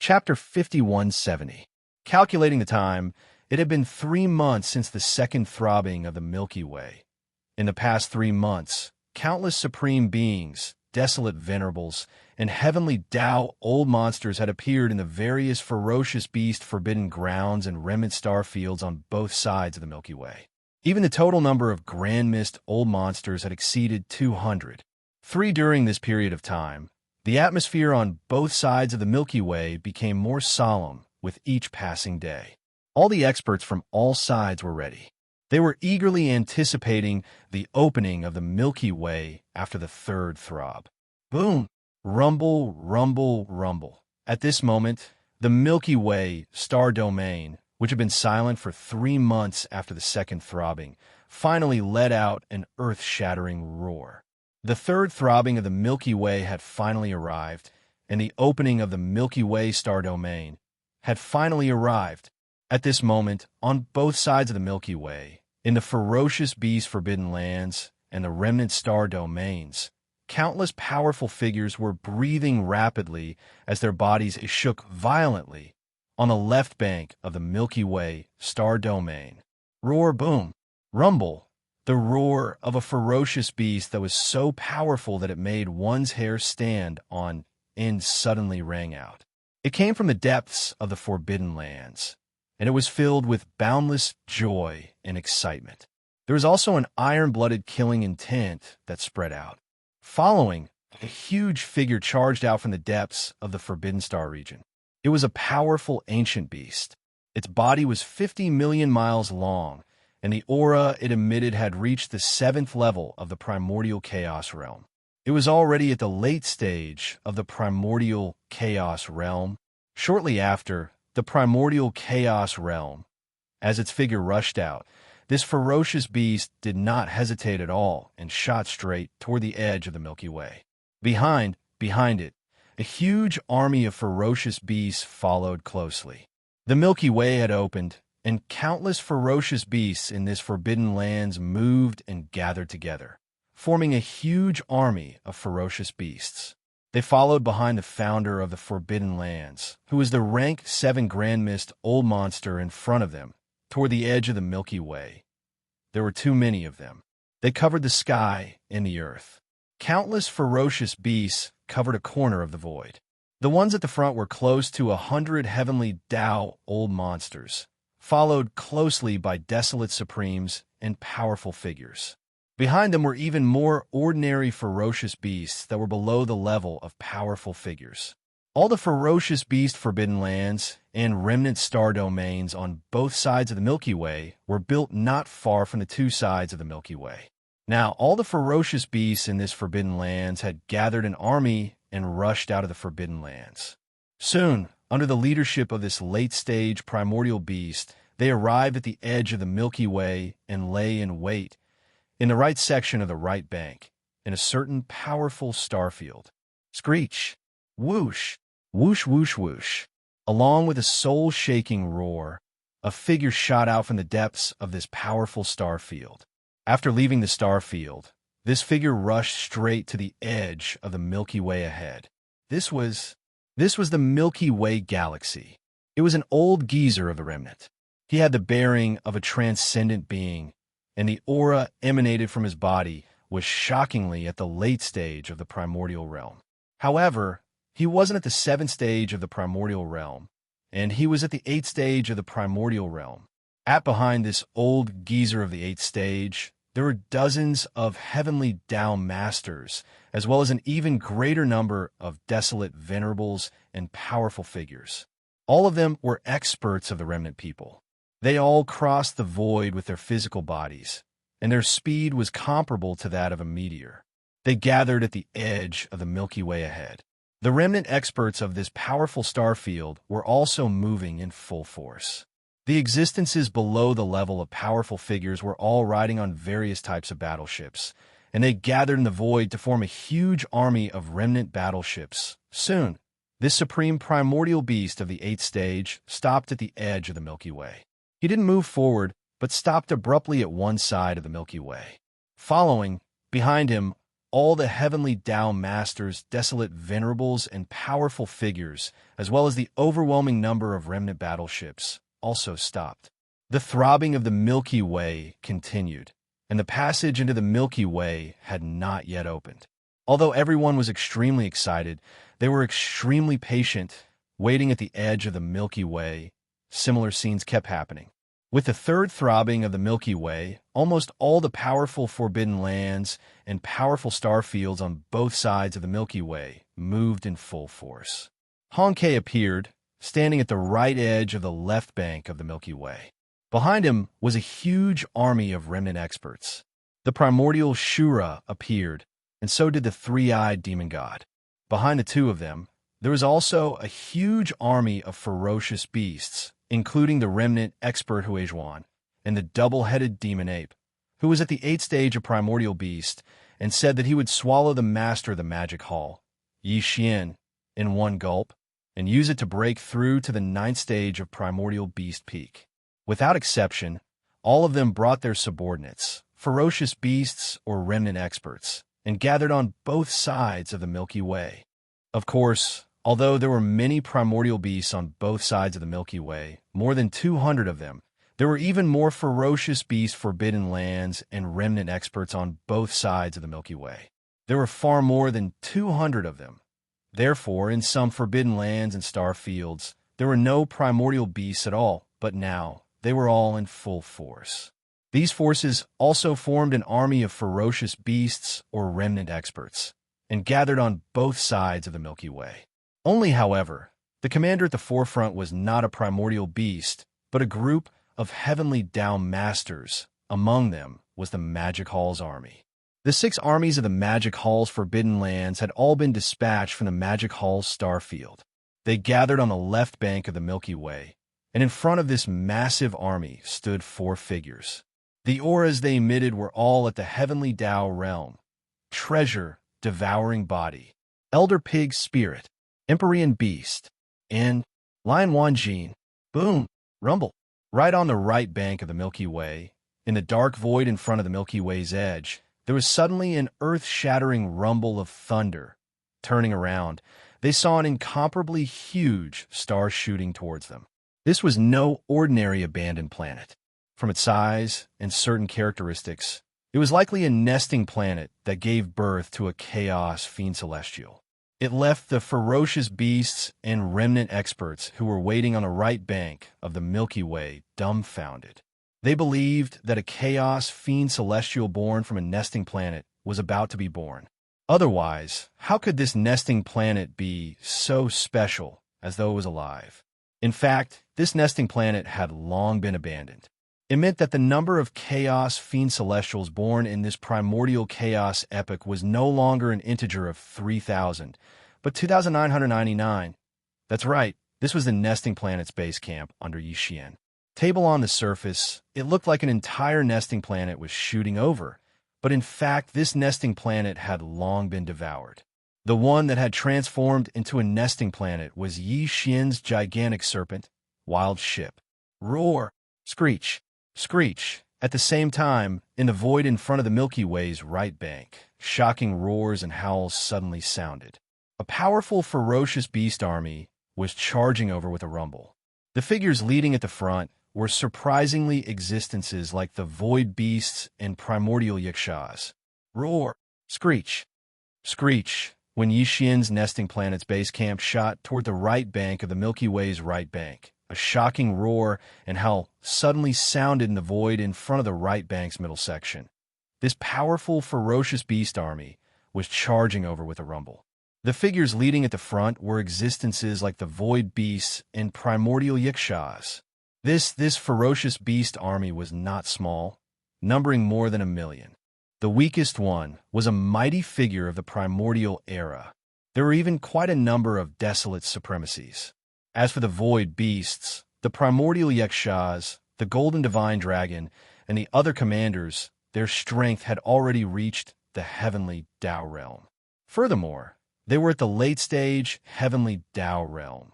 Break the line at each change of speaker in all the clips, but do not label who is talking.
Chapter 5170. Calculating the time, it had been 3 months since the second throbbing of the Milky Way. In the past 3 months, countless supreme beings, desolate venerables, and heavenly Tao old monsters had appeared in the various ferocious beast forbidden grounds and remnant star fields on both sides of the Milky Way. Even the total number of Grand Mist old monsters had exceeded 200. During this period of time, the atmosphere on both sides of the Milky Way became more solemn with each passing day. All the experts from all sides were ready. They were eagerly anticipating the opening of the Milky Way after the third throb. Boom! Rumble, rumble, rumble. At this moment, the Milky Way star domain, which had been silent for 3 months after the second throbbing, finally let out an earth-shattering roar. The third throbbing of the Milky Way had finally arrived, and the opening of the Milky Way star domain had finally arrived. At this moment, on both sides of the Milky Way, in the ferocious beast forbidden lands and the remnant star domains, countless powerful figures were breathing rapidly as their bodies shook violently on the left bank of the Milky Way star domain. Roar, boom, rumble. The roar of a ferocious beast that was so powerful that it made one's hair stand on end suddenly rang out. It came from the depths of the Forbidden Lands, and it was filled with boundless joy and excitement. There was also an iron-blooded killing intent that spread out. Following, a huge figure charged out from the depths of the Forbidden Star region. It was a powerful ancient beast. Its body was 50 million miles long, and the aura it emitted had reached the 7th level of the primordial chaos realm. It was already at the late stage of the primordial chaos realm. Shortly after the primordial chaos realm, as its figure rushed out, this ferocious beast did not hesitate at all and shot straight toward the edge of the Milky Way. Behind it, a huge army of ferocious beasts followed closely. The Milky Way had opened, and countless ferocious beasts in this forbidden lands moved and gathered together, forming a huge army of ferocious beasts. They followed behind the founder of the Forbidden Lands, who was the rank 7 Grand Mist old monster in front of them, toward the edge of the Milky Way. There were too many of them. They covered the sky and the earth. Countless ferocious beasts covered a corner of the void. The ones at the front were close to 100 heavenly Tao old monsters, followed closely by desolate supremes and powerful figures. Behind them were even more ordinary ferocious beasts that were below the level of powerful figures. All the ferocious beast forbidden lands and remnant star domains on both sides of the Milky Way were built not far from the 2 sides of the Milky Way. Now, all the ferocious beasts in this forbidden lands had gathered an army and rushed out of the forbidden lands. Soon, under the leadership of this late-stage primordial beast, they arrived at the edge of the Milky Way and lay in wait, in the right section of the right bank, in a certain powerful star field. Screech! Whoosh! Whoosh, whoosh, whoosh! Along with a soul-shaking roar, a figure shot out from the depths of this powerful star field. After leaving the star field, this figure rushed straight to the edge of the Milky Way ahead. This was the Milky Way galaxy. It was an old geezer of the remnant. He had the bearing of a transcendent being, and the aura emanated from his body was shockingly at the late stage of the primordial realm. However, he wasn't at the 7th stage of the primordial realm, and he was at the 8th stage of the primordial realm. Behind this old geezer of the 8th stage, there were dozens of heavenly Tao masters, as well as an even greater number of desolate venerables and powerful figures. All of them were experts of the remnant people. They all crossed the void with their physical bodies, and their speed was comparable to that of a meteor. They gathered at the edge of the Milky Way ahead. The remnant experts of this powerful star field were also moving in full force. The existences below the level of powerful figures were all riding on various types of battleships, and they gathered in the void to form a huge army of remnant battleships. Soon, this supreme primordial beast of the 8th stage stopped at the edge of the Milky Way. He didn't move forward, but stopped abruptly at one side of the Milky Way. Following, behind him, all the heavenly Tao masters, desolate venerables, and powerful figures, as well as the overwhelming number of remnant battleships, also stopped. The throbbing of the Milky Way continued, and the passage into the Milky Way had not yet opened. Although everyone was extremely excited, they were extremely patient, waiting at the edge of the Milky Way. Similar scenes kept happening. With the third throbbing of the Milky Way, almost all the powerful forbidden lands and powerful star fields on both sides of the Milky Way moved in full force. Hongke appeared, standing at the right edge of the left bank of the Milky Way. Behind him was a huge army of remnant experts. The primordial Shura appeared, and so did the three-eyed demon god. Behind the two of them, there was also a huge army of ferocious beasts, including the remnant expert Huizhuan and the double-headed demon ape, who was at the 8th stage of primordial beast and said that he would swallow the master of the magic hall, Yi Xian, in one gulp, and use it to break through to the 9th stage of primordial beast peak. Without exception, all of them brought their subordinates, ferocious beasts or remnant experts, and gathered on both sides of the Milky Way. Of course, although there were many primordial beasts on both sides of the Milky Way, more than 200 of them, there were even more ferocious beast forbidden lands and remnant experts on both sides of the Milky Way. There were far more than 200 of them. Therefore, in some forbidden lands and star fields, there were no primordial beasts at all, but now they were all in full force. These forces also formed an army of ferocious beasts or remnant experts, and gathered on both sides of the Milky Way. Only, however, the commander at the forefront was not a primordial beast, but a group of heavenly Tao masters. Among them was the Magic Hall's army. The 6 armies of the Magic Hall's forbidden lands had all been dispatched from the Magic Hall's star field. They gathered on the left bank of the Milky Way, and in front of this massive army stood 4 figures. The auras they emitted were all at the heavenly Tao realm: Treasure, Devouring Body, Elder Pig Spirit, Empyrean Beast, and Lion Wanjin. Boom! Rumble! Right on the right bank of the Milky Way, in the dark void in front of the Milky Way's edge, there was suddenly an earth-shattering rumble of thunder. Turning around, they saw an incomparably huge star shooting towards them. This was no ordinary abandoned planet. From its size and certain characteristics, it was likely a nesting planet that gave birth to a chaos fiend celestial. It left the ferocious beasts and remnant experts who were waiting on the right bank of the Milky Way dumbfounded. They believed that a chaos fiend celestial born from a nesting planet was about to be born. Otherwise, how could this nesting planet be so special as though it was alive? In fact, this nesting planet had long been abandoned. It meant that the number of chaos fiend celestials born in this primordial chaos epoch was no longer an integer of 3,000, but 2,999. That's right, this was the nesting planet's base camp under Yixian. Table on the surface, it looked like an entire nesting planet was shooting over, but in fact this nesting planet had long been devoured. The one that had transformed into a nesting planet was Yi Xian's gigantic serpent, wild ship. Roar! Screech! Screech! At the same time, in the void in front of the Milky Way's right bank, shocking roars and howls suddenly sounded. A powerful, ferocious beast army was charging over with a rumble. The figures leading at the front were surprisingly existences like the void beasts and primordial Yixias. Roar! Screech! Screech! When Yixian's nesting planet's base camp shot toward the right bank of the Milky Way's right bank, a shocking roar and howl suddenly sounded in the void in front of the right bank's middle section. This powerful, ferocious beast army was charging over with a rumble. The figures leading at the front were existences like the void beasts and primordial Yixias. This ferocious beast army was not small, numbering more than 1,000,000. The weakest one was a mighty figure of the primordial era. There were even quite a number of desolate supremacies. As for the void beasts, the primordial Yixias, the golden divine dragon, and the other commanders, their strength had already reached the heavenly Tao realm. Furthermore, they were at the late-stage heavenly Tao realm.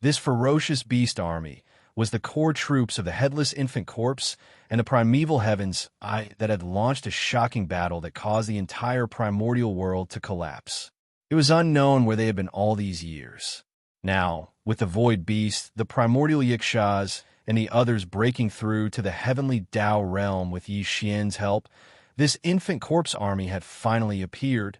This ferocious beast army was the core troops of the Headless Infant Corpse and the Primeval Heavens that had launched a shocking battle that caused the entire primordial world to collapse. It was unknown where they had been all these years. Now, with the Void Beast, the primordial Yixias, and the others breaking through to the heavenly Tao realm with Yi Xian's help, this infant corpse army had finally appeared.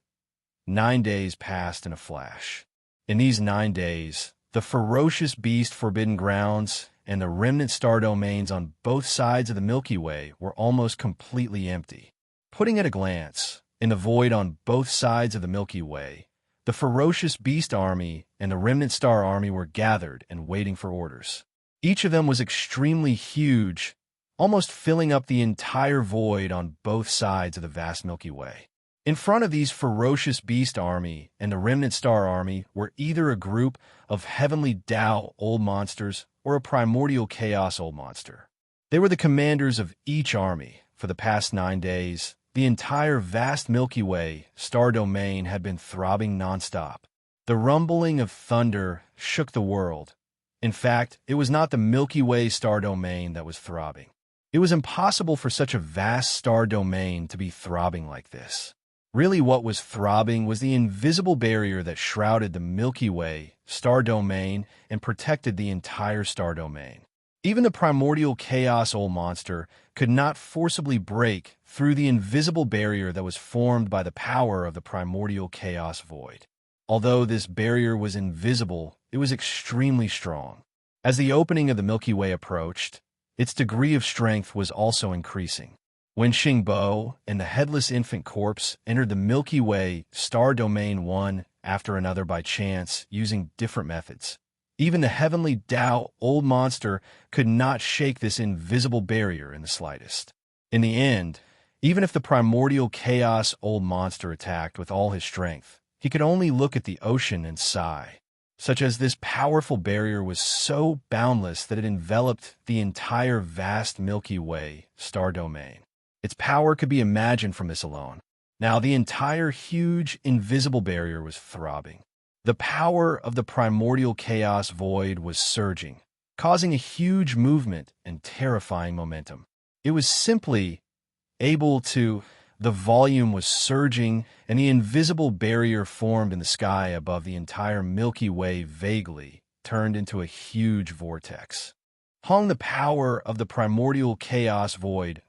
9 days passed in a flash. In these 9 days, the ferocious beast Forbidden Grounds and the remnant star domains on both sides of the Milky Way were almost completely empty. Putting at a glance, in the void on both sides of the Milky Way, the ferocious beast army and the remnant star army were gathered and waiting for orders. Each of them was extremely huge, almost filling up the entire void on both sides of the vast Milky Way. In front of these ferocious beast army and the remnant star army were either a group of heavenly Tao old monsters or a primordial chaos old monster. They were the commanders of each army. For the past 9 days, the entire vast Milky Way star domain had been throbbing nonstop. The rumbling of thunder shook the world. In fact, it was not the Milky Way star domain that was throbbing. It was impossible for such a vast star domain to be throbbing like this. Really, what was throbbing was the invisible barrier that shrouded the Milky Way star domain and protected the entire star domain. Even the primordial chaos old monster could not forcibly break through the invisible barrier that was formed by the power of the primordial chaos void. Although this barrier was invisible, it was extremely strong. As the opening of the Milky Way approached, its degree of strength was also increasing. When Xingbo and the Headless Infant Corpse entered the Milky Way star domain one after another by chance using different methods, even the heavenly Tao old monster could not shake this invisible barrier in the slightest. In the end, even if the primordial chaos old monster attacked with all his strength, he could only look at the ocean and sigh. Such as this powerful barrier was so boundless that it enveloped the entire vast Milky Way star domain. Its power could be imagined from this alone. Now the entire huge invisible barrier was throbbing. The power of the primordial chaos void was surging, causing a huge movement and terrifying momentum. It was simply able to... The volume was surging, and the invisible barrier formed in the sky above the entire Milky Way vaguely turned into a huge vortex. The power of the primordial chaos void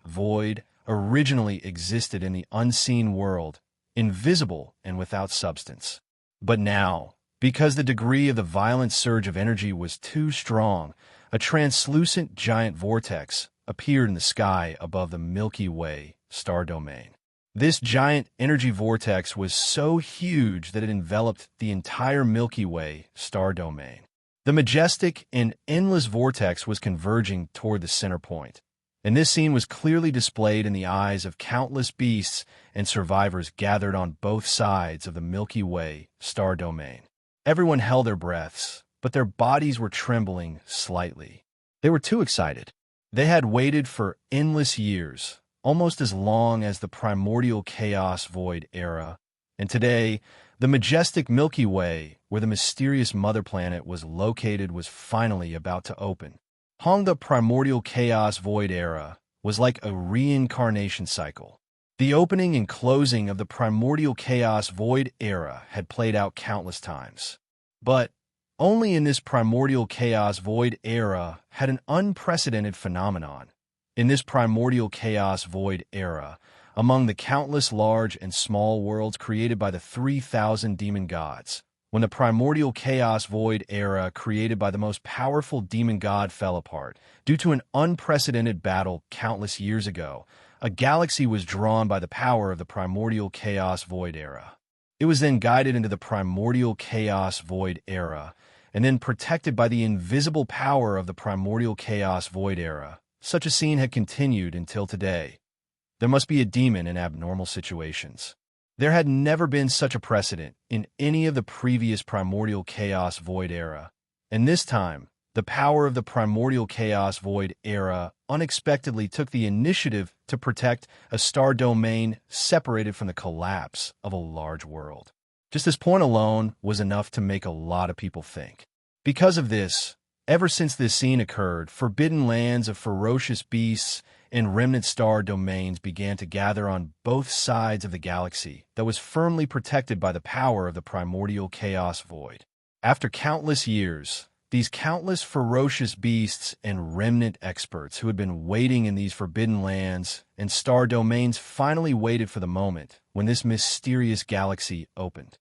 originally existed in the unseen world, invisible and without substance. But now, because the degree of the violent surge of energy was too strong, a translucent giant vortex appeared in the sky above the Milky Way star domain. This giant energy vortex was so huge that it enveloped the entire Milky Way star domain. The majestic and endless vortex was converging toward the center point, and this scene was clearly displayed in the eyes of countless beasts and survivors gathered on both sides of the Milky Way star domain. Everyone held their breaths, but their bodies were trembling slightly. They were too excited. They had waited for endless years, almost as long as the primordial chaos void era, and today, the majestic Milky Way, where the mysterious mother planet was located, was finally about to open. The primordial chaos void era was like a reincarnation cycle. The opening and closing of the primordial chaos void era had played out countless times. But only in this primordial chaos void era had an unprecedented phenomenon. In this primordial chaos void era, among the countless large and small worlds created by the 3,000 demon gods, when the primordial chaos void era created by the most powerful demon god fell apart, due to an unprecedented battle countless years ago, a galaxy was drawn by the power of the primordial chaos void era. It was then guided into the primordial chaos void era, and then protected by the invisible power of the primordial chaos void era. Such a scene had continued until today. There must be a demon in abnormal situations. There had never been such a precedent in any of the previous primordial chaos void era, and this time, the power of the primordial chaos void era unexpectedly took the initiative to protect a star domain separated from the collapse of a large world. Just this point alone was enough to make a lot of people think. Because of this, Ever since this scene occurred, forbidden lands of ferocious beasts and remnant star domains began to gather on both sides of the galaxy that was firmly protected by the power of the primordial chaos void. After countless years, these countless ferocious beasts and remnant experts who had been waiting in these forbidden lands and star domains finally waited for the moment when this mysterious galaxy opened.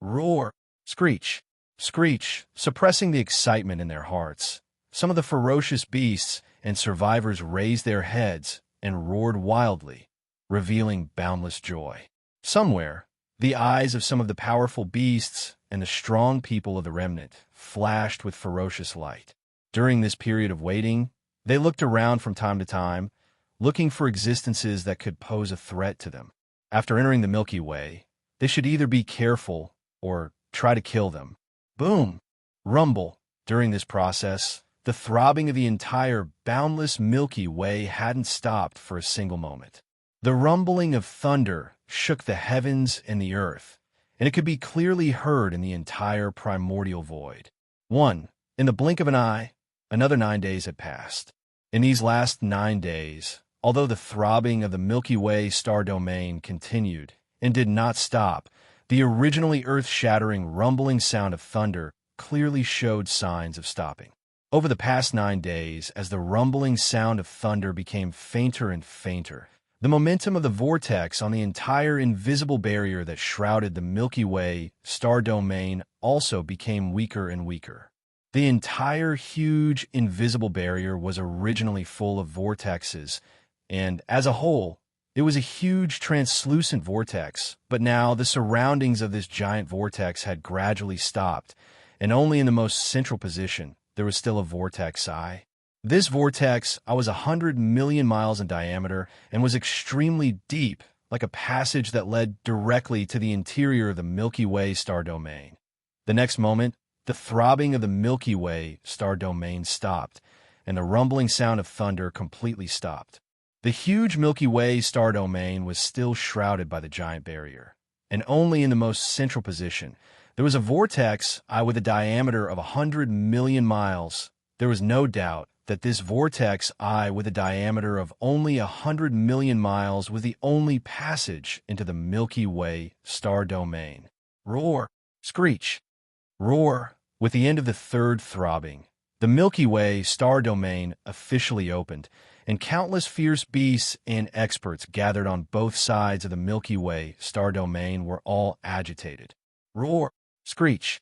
Roar, screech, screech, suppressing the excitement in their hearts. Some of the ferocious beasts and survivors raised their heads and roared wildly, revealing boundless joy. Somewhere, the eyes of some of the powerful beasts and the strong people of the remnant flashed with ferocious light. During this period of waiting, they looked around from time to time, looking for existences that could pose a threat to them. After entering the Milky Way, they should either be careful or try to kill them. Boom! Rumble. During this process, the throbbing of the entire boundless Milky Way hadn't stopped for a single moment. The rumbling of thunder shook the heavens and the earth, and it could be clearly heard in the entire primordial void. In the blink of an eye, another 9 days had passed. In these last 9 days, although the throbbing of the Milky Way star domain continued and did not stop, the originally earth-shattering rumbling sound of thunder clearly showed signs of stopping. Over the past 9 days, as the rumbling sound of thunder became fainter and fainter, the momentum of the vortex on the entire invisible barrier that shrouded the Milky Way star domain also became weaker and weaker. The entire huge invisible barrier was originally full of vortexes, and as a whole, it was a huge translucent vortex, but now the surroundings of this giant vortex had gradually stopped, and only in the most central position there was still a vortex eye. This vortex eye was 100 million miles in diameter and was extremely deep, like a passage that led directly to the interior of the Milky Way star domain. The next moment, the throbbing of the Milky Way star domain stopped, and the rumbling sound of thunder completely stopped. The huge Milky Way star domain was still shrouded by the giant barrier, and only in the most central position, there was a vortex eye with a diameter of 100 million miles. There was no doubt that this vortex eye with a diameter of only 100 million miles was the only passage into the Milky Way star domain. Roar, screech, roar. With the end of the third throbbing, the Milky Way star domain officially opened, and countless fierce beasts and experts gathered on both sides of the Milky Way star domain were all agitated. Roar, screech,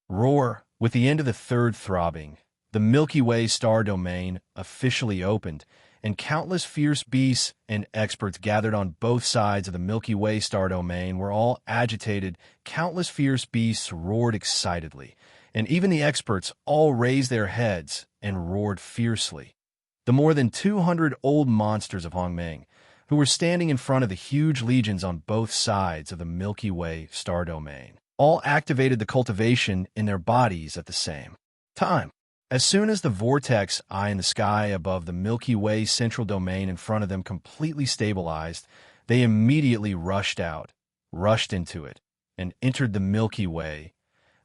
roar. With the end of the third throbbing, the Milky Way star domain officially opened, and countless fierce beasts and experts gathered on both sides of the Milky Way star domain were all agitated. Countless fierce beasts roared excitedly, and even the experts all raised their heads and roared fiercely. The more than 200 old monsters of Hongmeng, who were standing in front of the huge legions on both sides of the Milky Way star domain, all activated the cultivation in their bodies at the same time. As soon as the vortex eye in the sky above the Milky Way central domain in front of them completely stabilized, they immediately rushed into it, and entered the Milky Way.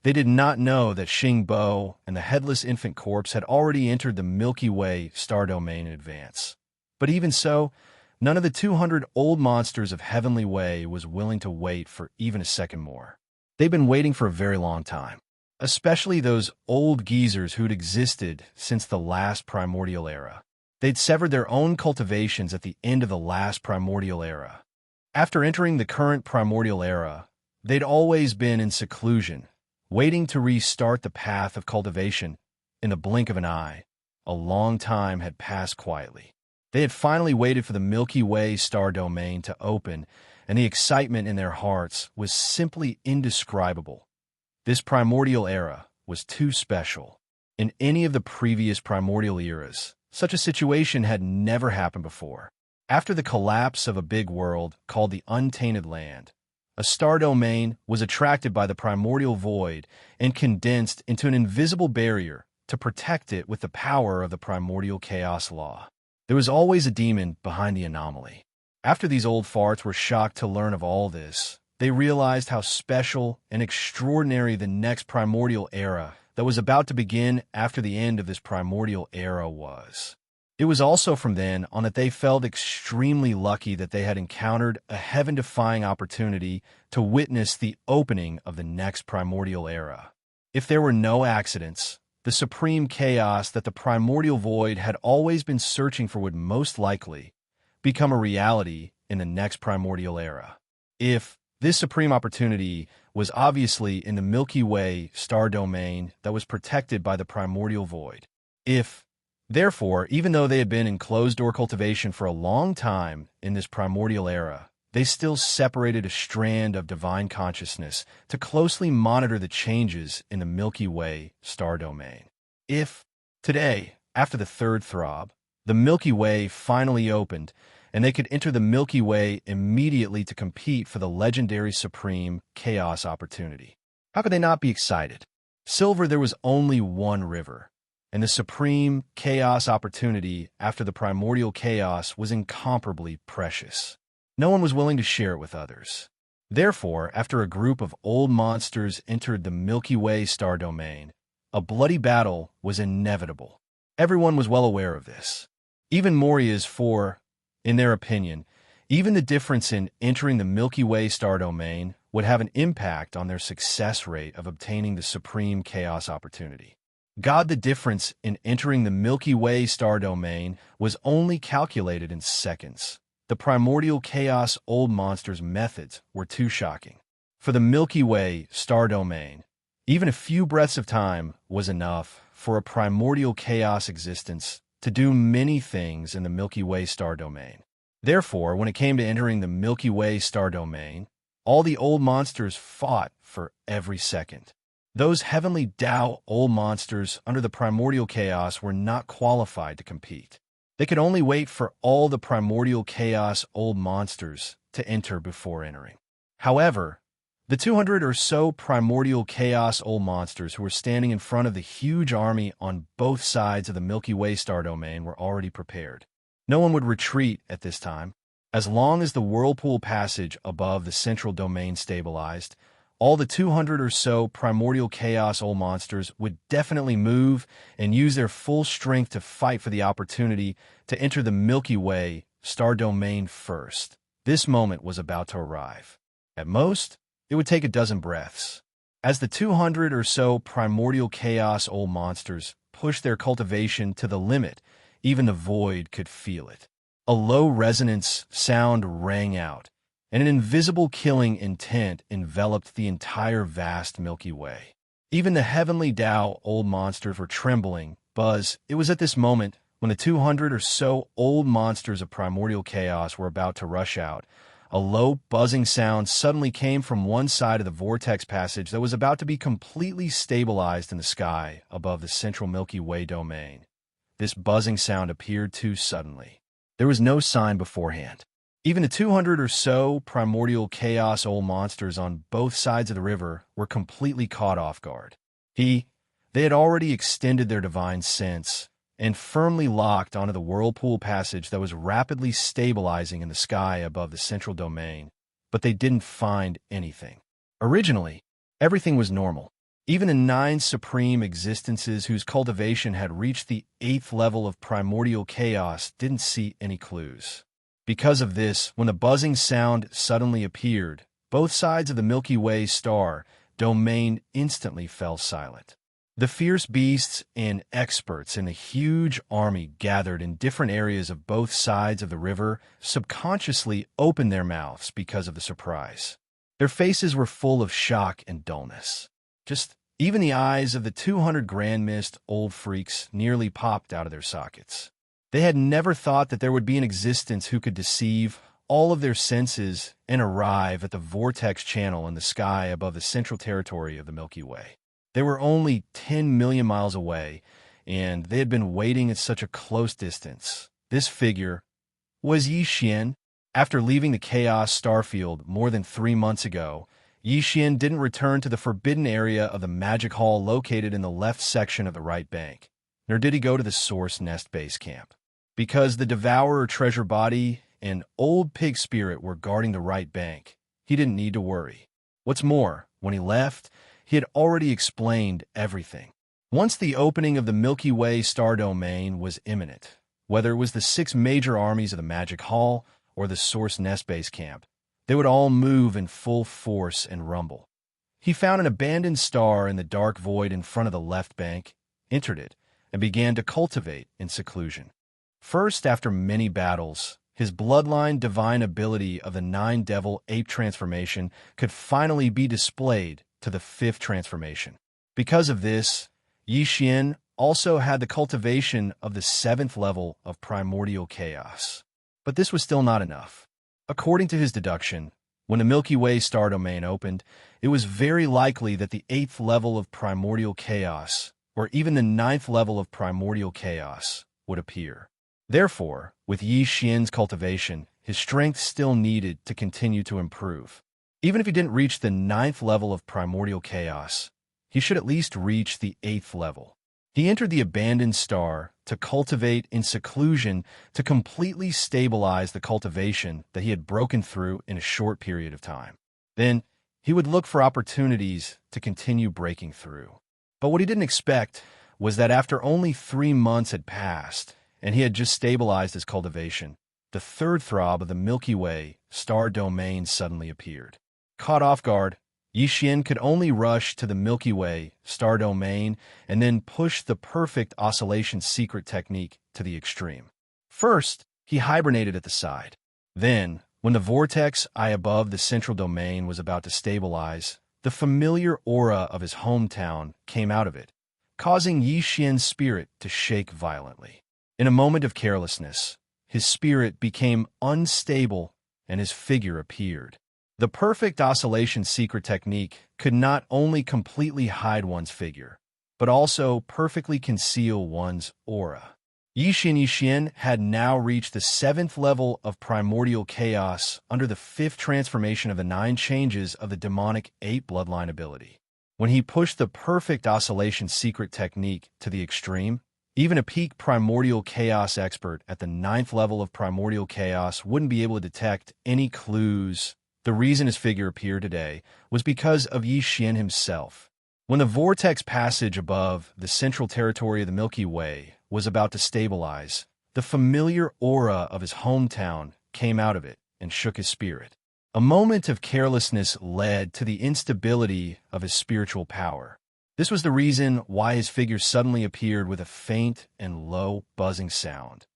They did not know that Xingbo and the headless infant corpse had already entered the Milky Way star domain in advance. But even so, none of the 200 old monsters of Heavenly Way was willing to wait for even a second more. They'd been waiting for a very long time, especially those old geezers who'd existed since the last primordial era. They'd severed their own cultivations at the end of the last primordial era. After entering the current primordial era, they'd always been in seclusion, waiting to restart the path of cultivation. In the blink of an eye, a long time had passed quietly. They had finally waited for the Milky Way star domain to open, and the excitement in their hearts was simply indescribable. This primordial era was too special. In any of the previous primordial eras, such a situation had never happened before. After the collapse of a big world called the Untainted Land, a star domain was attracted by the primordial void and condensed into an invisible barrier to protect it with the power of the primordial chaos law. There was always a demon behind the anomaly. After these old farts were shocked to learn of all this, they realized how special and extraordinary the next primordial era that was about to begin after the end of this primordial era was. It was also from then on that they felt extremely lucky that they had encountered a heaven-defying opportunity to witness the opening of the next primordial era. If there were no accidents, the supreme chaos that the primordial void had always been searching for would most likely become a reality in the next primordial era. If this supreme opportunity was obviously in the Milky Way star domain that was protected by the primordial void. Therefore, even though they had been in closed-door cultivation for a long time in this primordial era, they still separated a strand of divine consciousness to closely monitor the changes in the Milky Way star domain. If, today, after the third throb, the Milky Way finally opened, and they could enter the Milky Way immediately to compete for the legendary supreme chaos opportunity, how could they not be excited? Silver, there was only one river, and the supreme chaos opportunity after the primordial chaos was incomparably precious. No one was willing to share it with others. Therefore, after a group of old monsters entered the Milky Way star domain, a bloody battle was inevitable. Everyone was well aware of this. Even Moria's for, in their opinion, even the difference in entering the Milky Way star domain would have an impact on their success rate of obtaining the supreme chaos opportunity. The difference in entering the Milky Way star domain was only calculated in seconds. The primordial chaos old monsters' methods were too shocking. For the Milky Way star domain, even a few breaths of time was enough for a primordial chaos existence to do many things in the Milky Way star domain. Therefore, when it came to entering the Milky Way star domain, all the old monsters fought for every second. Those heavenly Tao old monsters under the primordial chaos were not qualified to compete. They could only wait for all the primordial chaos old monsters to enter before entering. However, the 200 or so primordial chaos old monsters who were standing in front of the huge army on both sides of the Milky Way star domain were already prepared. No one would retreat at this time. As long as the whirlpool passage above the central domain stabilized, all the 200 or so primordial chaos old monsters would definitely move and use their full strength to fight for the opportunity to enter the Milky Way star domain first. This moment was about to arrive. At most, it would take a dozen breaths. As the 200 or so primordial chaos old monsters pushed their cultivation to the limit, even the void could feel it. A low resonance sound rang out, and an invisible killing intent enveloped the entire vast Milky Way. Even the heavenly Tao old monsters were trembling. It was at this moment, when the 200 or so old monsters of primordial chaos were about to rush out, a low, buzzing sound suddenly came from one side of the vortex passage that was about to be completely stabilized in the sky above the central Milky Way domain. This buzzing sound appeared too suddenly. There was no sign beforehand. Even the 200 or so primordial chaos old monsters on both sides of the river were completely caught off guard. They had already extended their divine sense and firmly locked onto the whirlpool passage that was rapidly stabilizing in the sky above the central domain, but they didn't find anything. Originally, everything was normal. Even the 9 supreme existences whose cultivation had reached the 8th level of primordial chaos didn't see any clues. Because of this, when the buzzing sound suddenly appeared, both sides of the Milky Way star domain instantly fell silent. The fierce beasts and experts in the huge army gathered in different areas of both sides of the river subconsciously opened their mouths because of the surprise. Their faces were full of shock and dullness. Even the eyes of the 200 Grand Mist old freaks nearly popped out of their sockets. They had never thought that there would be an existence who could deceive all of their senses and arrive at the vortex channel in the sky above the central territory of the Milky Way. They were only 10 million miles away, and they had been waiting at such a close distance. This figure was Xianxia. After leaving the Chaos Starfield more than 3 months ago, Xianxia didn't return to the forbidden area of the Magic Hall located in the left section of the right bank, nor did he go to the Source Nest base camp. Because the Devourer treasure body and Old Pig Spirit were guarding the right bank, he didn't need to worry. What's more, when he left, he had already explained everything. Once the opening of the Milky Way star domain was imminent, whether it was the 6 major armies of the Magic Hall or the Source Nest Base Camp, they would all move in full force and rumble. He found an abandoned star in the dark void in front of the left bank, entered it, and began to cultivate in seclusion. First, after many battles, his bloodline divine ability of the 9-devil ape transformation could finally be displayed to the 5th transformation. Because of this, Xianxia also had the cultivation of the 7th level of primordial chaos. But this was still not enough. According to his deduction, when the Milky Way star domain opened, it was very likely that the 8th level of primordial chaos, or even the 9th level of primordial chaos, would appear. Therefore, with Xianxia's cultivation, his strength still needed to continue to improve. Even if he didn't reach the 9th level of primordial chaos, he should at least reach the 8th level. He entered the abandoned star to cultivate in seclusion to completely stabilize the cultivation that he had broken through in a short period of time. Then, he would look for opportunities to continue breaking through. But what he didn't expect was that after only 3 months had passed, and he had just stabilized his cultivation, the 3rd throb of the Milky Way star domain suddenly appeared. Caught off guard, Xianxia could only rush to the Milky Way star domain and then push the perfect oscillation secret technique to the extreme. First, he hibernated at the side. Then, when the vortex eye above the central domain was about to stabilize, the familiar aura of his hometown came out of it, causing Xianxia's spirit to shake violently. In a moment of carelessness, his spirit became unstable and his figure appeared. The perfect oscillation secret technique could not only completely hide one's figure, but also perfectly conceal one's aura. Xianxia had now reached the 7th level of primordial chaos under the 5th transformation of the 9 changes of the demonic ape bloodline ability. When he pushed the perfect oscillation secret technique to the extreme, even a peak primordial chaos expert at the 9th level of primordial chaos wouldn't be able to detect any clues. The reason his figure appeared today was because of Xianxia himself. When the vortex passage above the central territory of the Milky Way was about to stabilize, the familiar aura of his hometown came out of it and shook his spirit. A moment of carelessness led to the instability of his spiritual power. This was the reason why his figure suddenly appeared with a faint and low buzzing sound.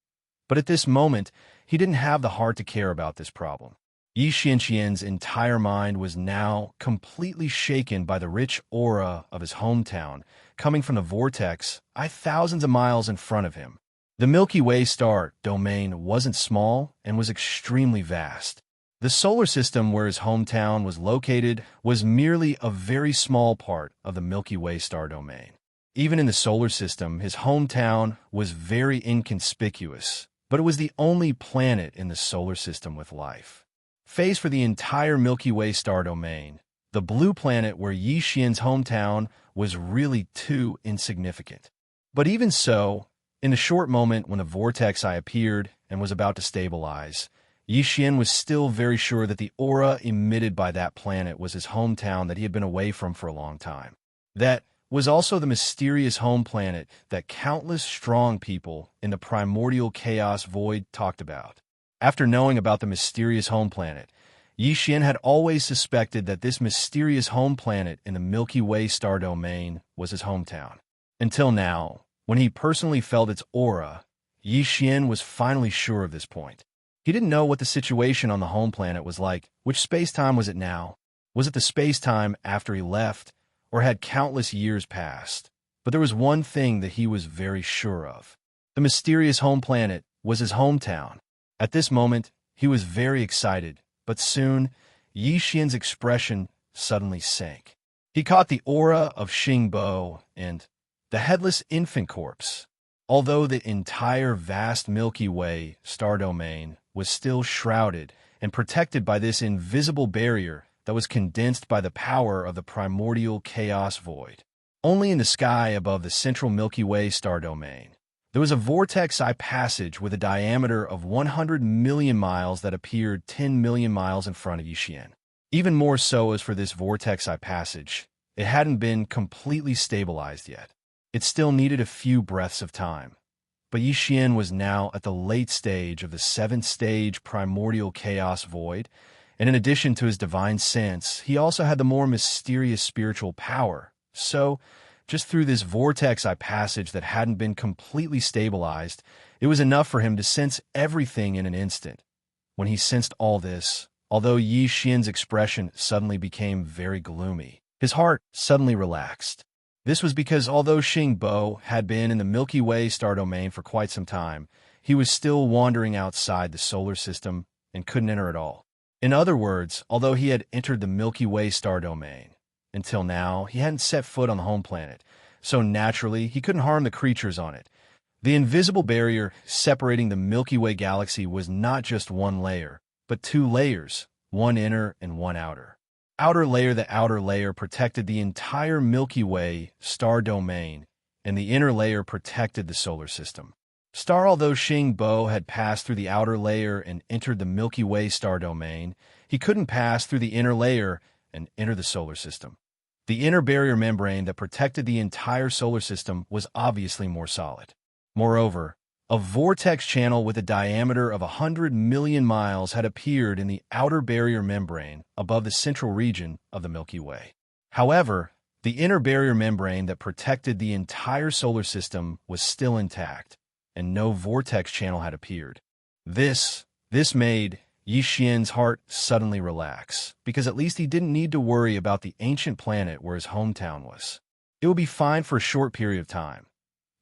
But at this moment, he didn't have the heart to care about this problem. Xianxia's entire mind was now completely shaken by the rich aura of his hometown coming from the vortex thousands of miles in front of him. The Milky Way star domain wasn't small and was extremely vast. The solar system where his hometown was located was merely a very small part of the Milky Way star domain. Even in the solar system, his hometown was very inconspicuous, but it was the only planet in the solar system with life. Phase for the entire Milky Way star domain, the blue planet where Xianxia's hometown was really too insignificant. But even so, in the short moment when the vortex eye appeared and was about to stabilize, Xianxia was still very sure that the aura emitted by that planet was his hometown that he had been away from for a long time. That was also the mysterious home planet that countless strong people in the primordial chaos void talked about. After knowing about the mysterious home planet, Xianxia had always suspected that this mysterious home planet in the Milky Way star domain was his hometown. Until now, when he personally felt its aura, Xianxia was finally sure of this point. He didn't know what the situation on the home planet was like. Which space-time was it now? Was it the space-time after he left, or had countless years passed? But there was one thing that he was very sure of. The mysterious home planet was his hometown. At this moment, he was very excited, but soon, Xianxia's expression suddenly sank. He caught the aura of Xingbo and the headless infant corpse. Although the entire vast Milky Way star domain was still shrouded and protected by this invisible barrier that was condensed by the power of the primordial chaos void. Only in the sky above the central Milky Way star domain, there was a vortex eye passage with a diameter of 100 million miles that appeared 10 million miles in front of Xianxia. Even more so as for this vortex eye passage, it hadn't been completely stabilized yet. It still needed a few breaths of time. But Yixian was now at the late stage of the seventh-stage primordial chaos void, and in addition to his divine sense, he also had the more mysterious spiritual power. So, just through this vortex-eye passage that hadn't been completely stabilized, it was enough for him to sense everything in an instant. When he sensed all this, although Yi Xian's expression suddenly became very gloomy, his heart suddenly relaxed. This was because although Xing Bo had been in the Milky Way star domain for quite some time, he was still wandering outside the solar system and couldn't enter at all. In other words, although he had entered the Milky Way star domain, until now he hadn't set foot on the home planet, so naturally he couldn't harm the creatures on it. The invisible barrier separating the Milky Way galaxy was not just one layer, but two layers, one inner and one outer. The outer layer protected the entire Milky Way star domain, and the inner layer protected the solar system. Although Xing Bo had passed through the outer layer and entered the Milky Way star domain, he couldn't pass through the inner layer and enter the solar system. The inner barrier membrane that protected the entire solar system was obviously more solid. Moreover, a vortex channel with a diameter of 100 million miles had appeared in the outer barrier membrane above the central region of the Milky Way. However, the inner barrier membrane that protected the entire solar system was still intact, and no vortex channel had appeared. This made Yi Xian's heart suddenly relax, because at least he didn't need to worry about the ancient planet where his hometown was. It would be fine for a short period of time.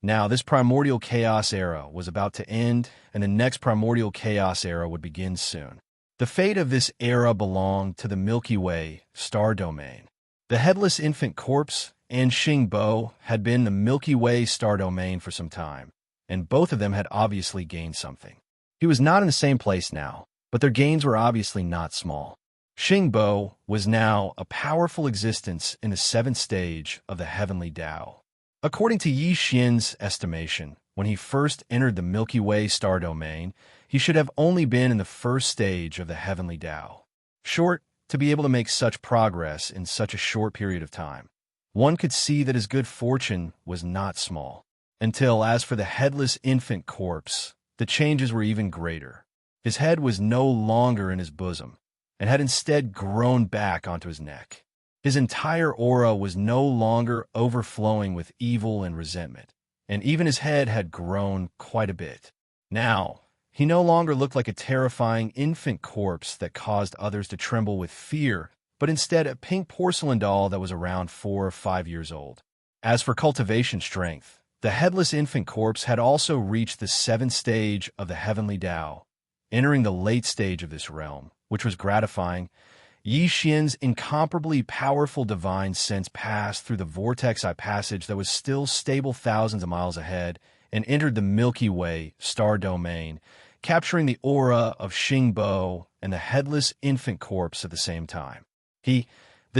Now, this primordial chaos era was about to end, and the next primordial chaos era would begin soon. The fate of this era belonged to the Milky Way star domain. The headless infant corpse and Xing Bo had been in the Milky Way star domain for some time, and both of them had obviously gained something. He was not in the same place now, but their gains were obviously not small. Xing Bo was now a powerful existence in the seventh stage of the heavenly Tao. According to Yi Xian's estimation, when he first entered the Milky Way star domain, he should have only been in the first stage of the heavenly Tao. To be able to make such progress in such a short period of time, one could see that his good fortune was not small. Until, as for the headless infant corpse, the changes were even greater. His head was no longer in his bosom, and had instead grown back onto his neck. His entire aura was no longer overflowing with evil and resentment, and even his head had grown quite a bit. Now, he no longer looked like a terrifying infant corpse that caused others to tremble with fear, but instead a pink porcelain doll that was around 4 or 5 years old. As for cultivation strength, the headless infant corpse had also reached the seventh stage of the heavenly Tao, entering the late stage of this realm, which was gratifying. Yi Xian's incomparably powerful divine sense passed through the vortex-eye passage that was still stable thousands of miles ahead and entered the Milky Way star domain, capturing the aura of Xing Bo and the headless infant corpse at the same time. The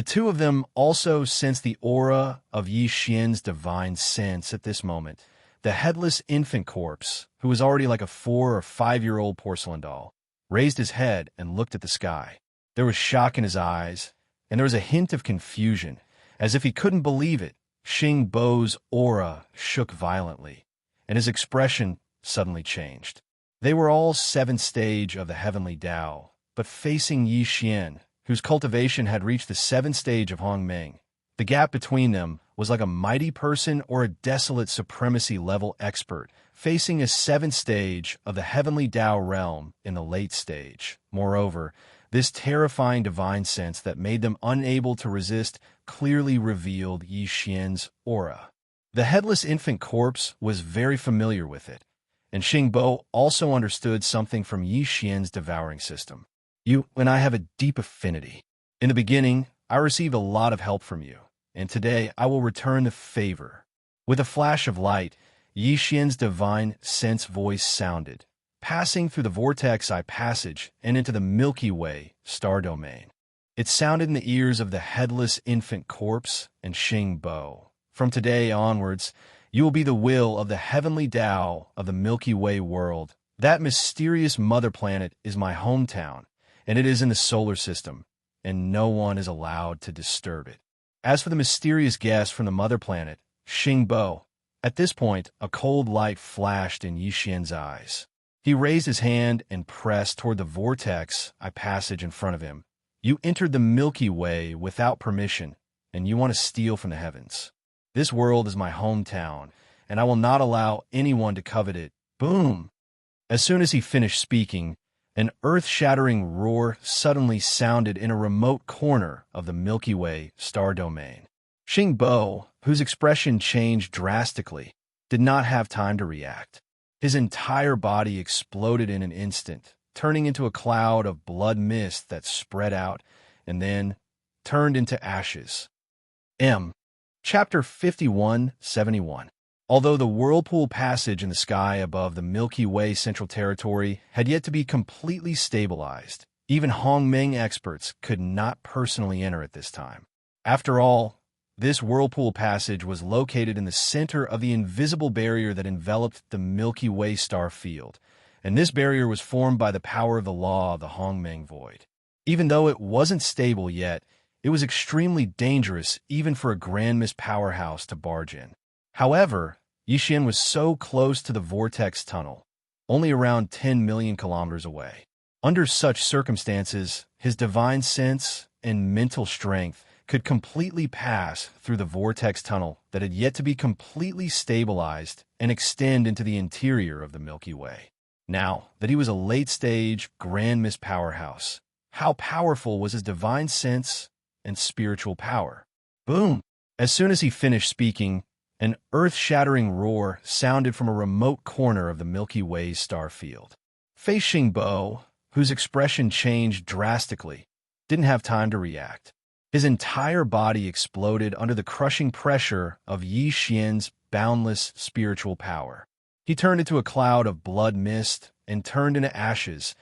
two of them also sensed the aura of Yi Xian's divine sense at this moment. The headless infant corpse, who was already like a 4 or 5-year-old porcelain doll, raised his head and looked at the sky. There was shock in his eyes, and there was a hint of confusion, as if he couldn't believe it. Xing Bo's aura shook violently, and his expression suddenly changed. They were all seventh stage of the heavenly Tao, but facing Yi Xian, whose cultivation had reached the seventh stage of Hongming. The gap between them was like a mighty person or a desolate supremacy-level expert facing a seventh stage of the heavenly Tao realm in the late stage. Moreover, this terrifying divine sense that made them unable to resist clearly revealed Yi Xian's aura. The headless infant corpse was very familiar with it, and Xing Bo also understood something from Yi Xian's devouring system. You and I have a deep affinity. In the beginning, I received a lot of help from you, and today I will return the favor. With a flash of light, Yi Xian's divine sense voice sounded, passing through the vortex-eye passage and into the Milky Way star domain. It sounded in the ears of the headless infant corpse and Xing Bo. From today onwards, you will be the will of the heavenly Tao of the Milky Way world. That mysterious mother planet is my hometown, and it is in the solar system, and no one is allowed to disturb it. As for the mysterious guest from the mother planet, Xing Bo, At this point, a cold light flashed in Yixian's eyes. He raised his hand and pressed toward the vortex passage in front of him. You entered the Milky Way without permission, and you want to steal from the heavens. This world is my hometown, and I will not allow anyone to covet it. Boom! As soon as he finished speaking, an earth-shattering roar suddenly sounded in a remote corner of the Milky Way star domain. Xingbo, whose expression changed drastically, did not have time to react. His entire body exploded in an instant, turning into a cloud of blood mist that spread out and then turned into ashes. Chapter 5171. Although the whirlpool passage in the sky above the Milky Way Central Territory had yet to be completely stabilized, even Hongmeng experts could not personally enter at this time. After all, this whirlpool passage was located in the center of the invisible barrier that enveloped the Milky Way star field, and this barrier was formed by the power of the law of the Hongmeng Void. Even though it wasn't stable yet, it was extremely dangerous even for a Grandmass powerhouse to barge in. However, Yixian was so close to the vortex tunnel, only around 10 million kilometers away. Under such circumstances, his divine sense and mental strength could completely pass through the vortex tunnel that had yet to be completely stabilized and extend into the interior of the Milky Way. Now that he was a late-stage Grandmass powerhouse, how powerful was his divine sense and spiritual power? Boom! As soon as he finished speaking, an earth-shattering roar sounded from a remote corner of the Milky Way star field. Fei Xingbo, whose expression changed drastically, didn't have time to react. His entire body exploded under the crushing pressure of Yi Xian's boundless spiritual power. He turned into a cloud of blood mist and turned into ashes.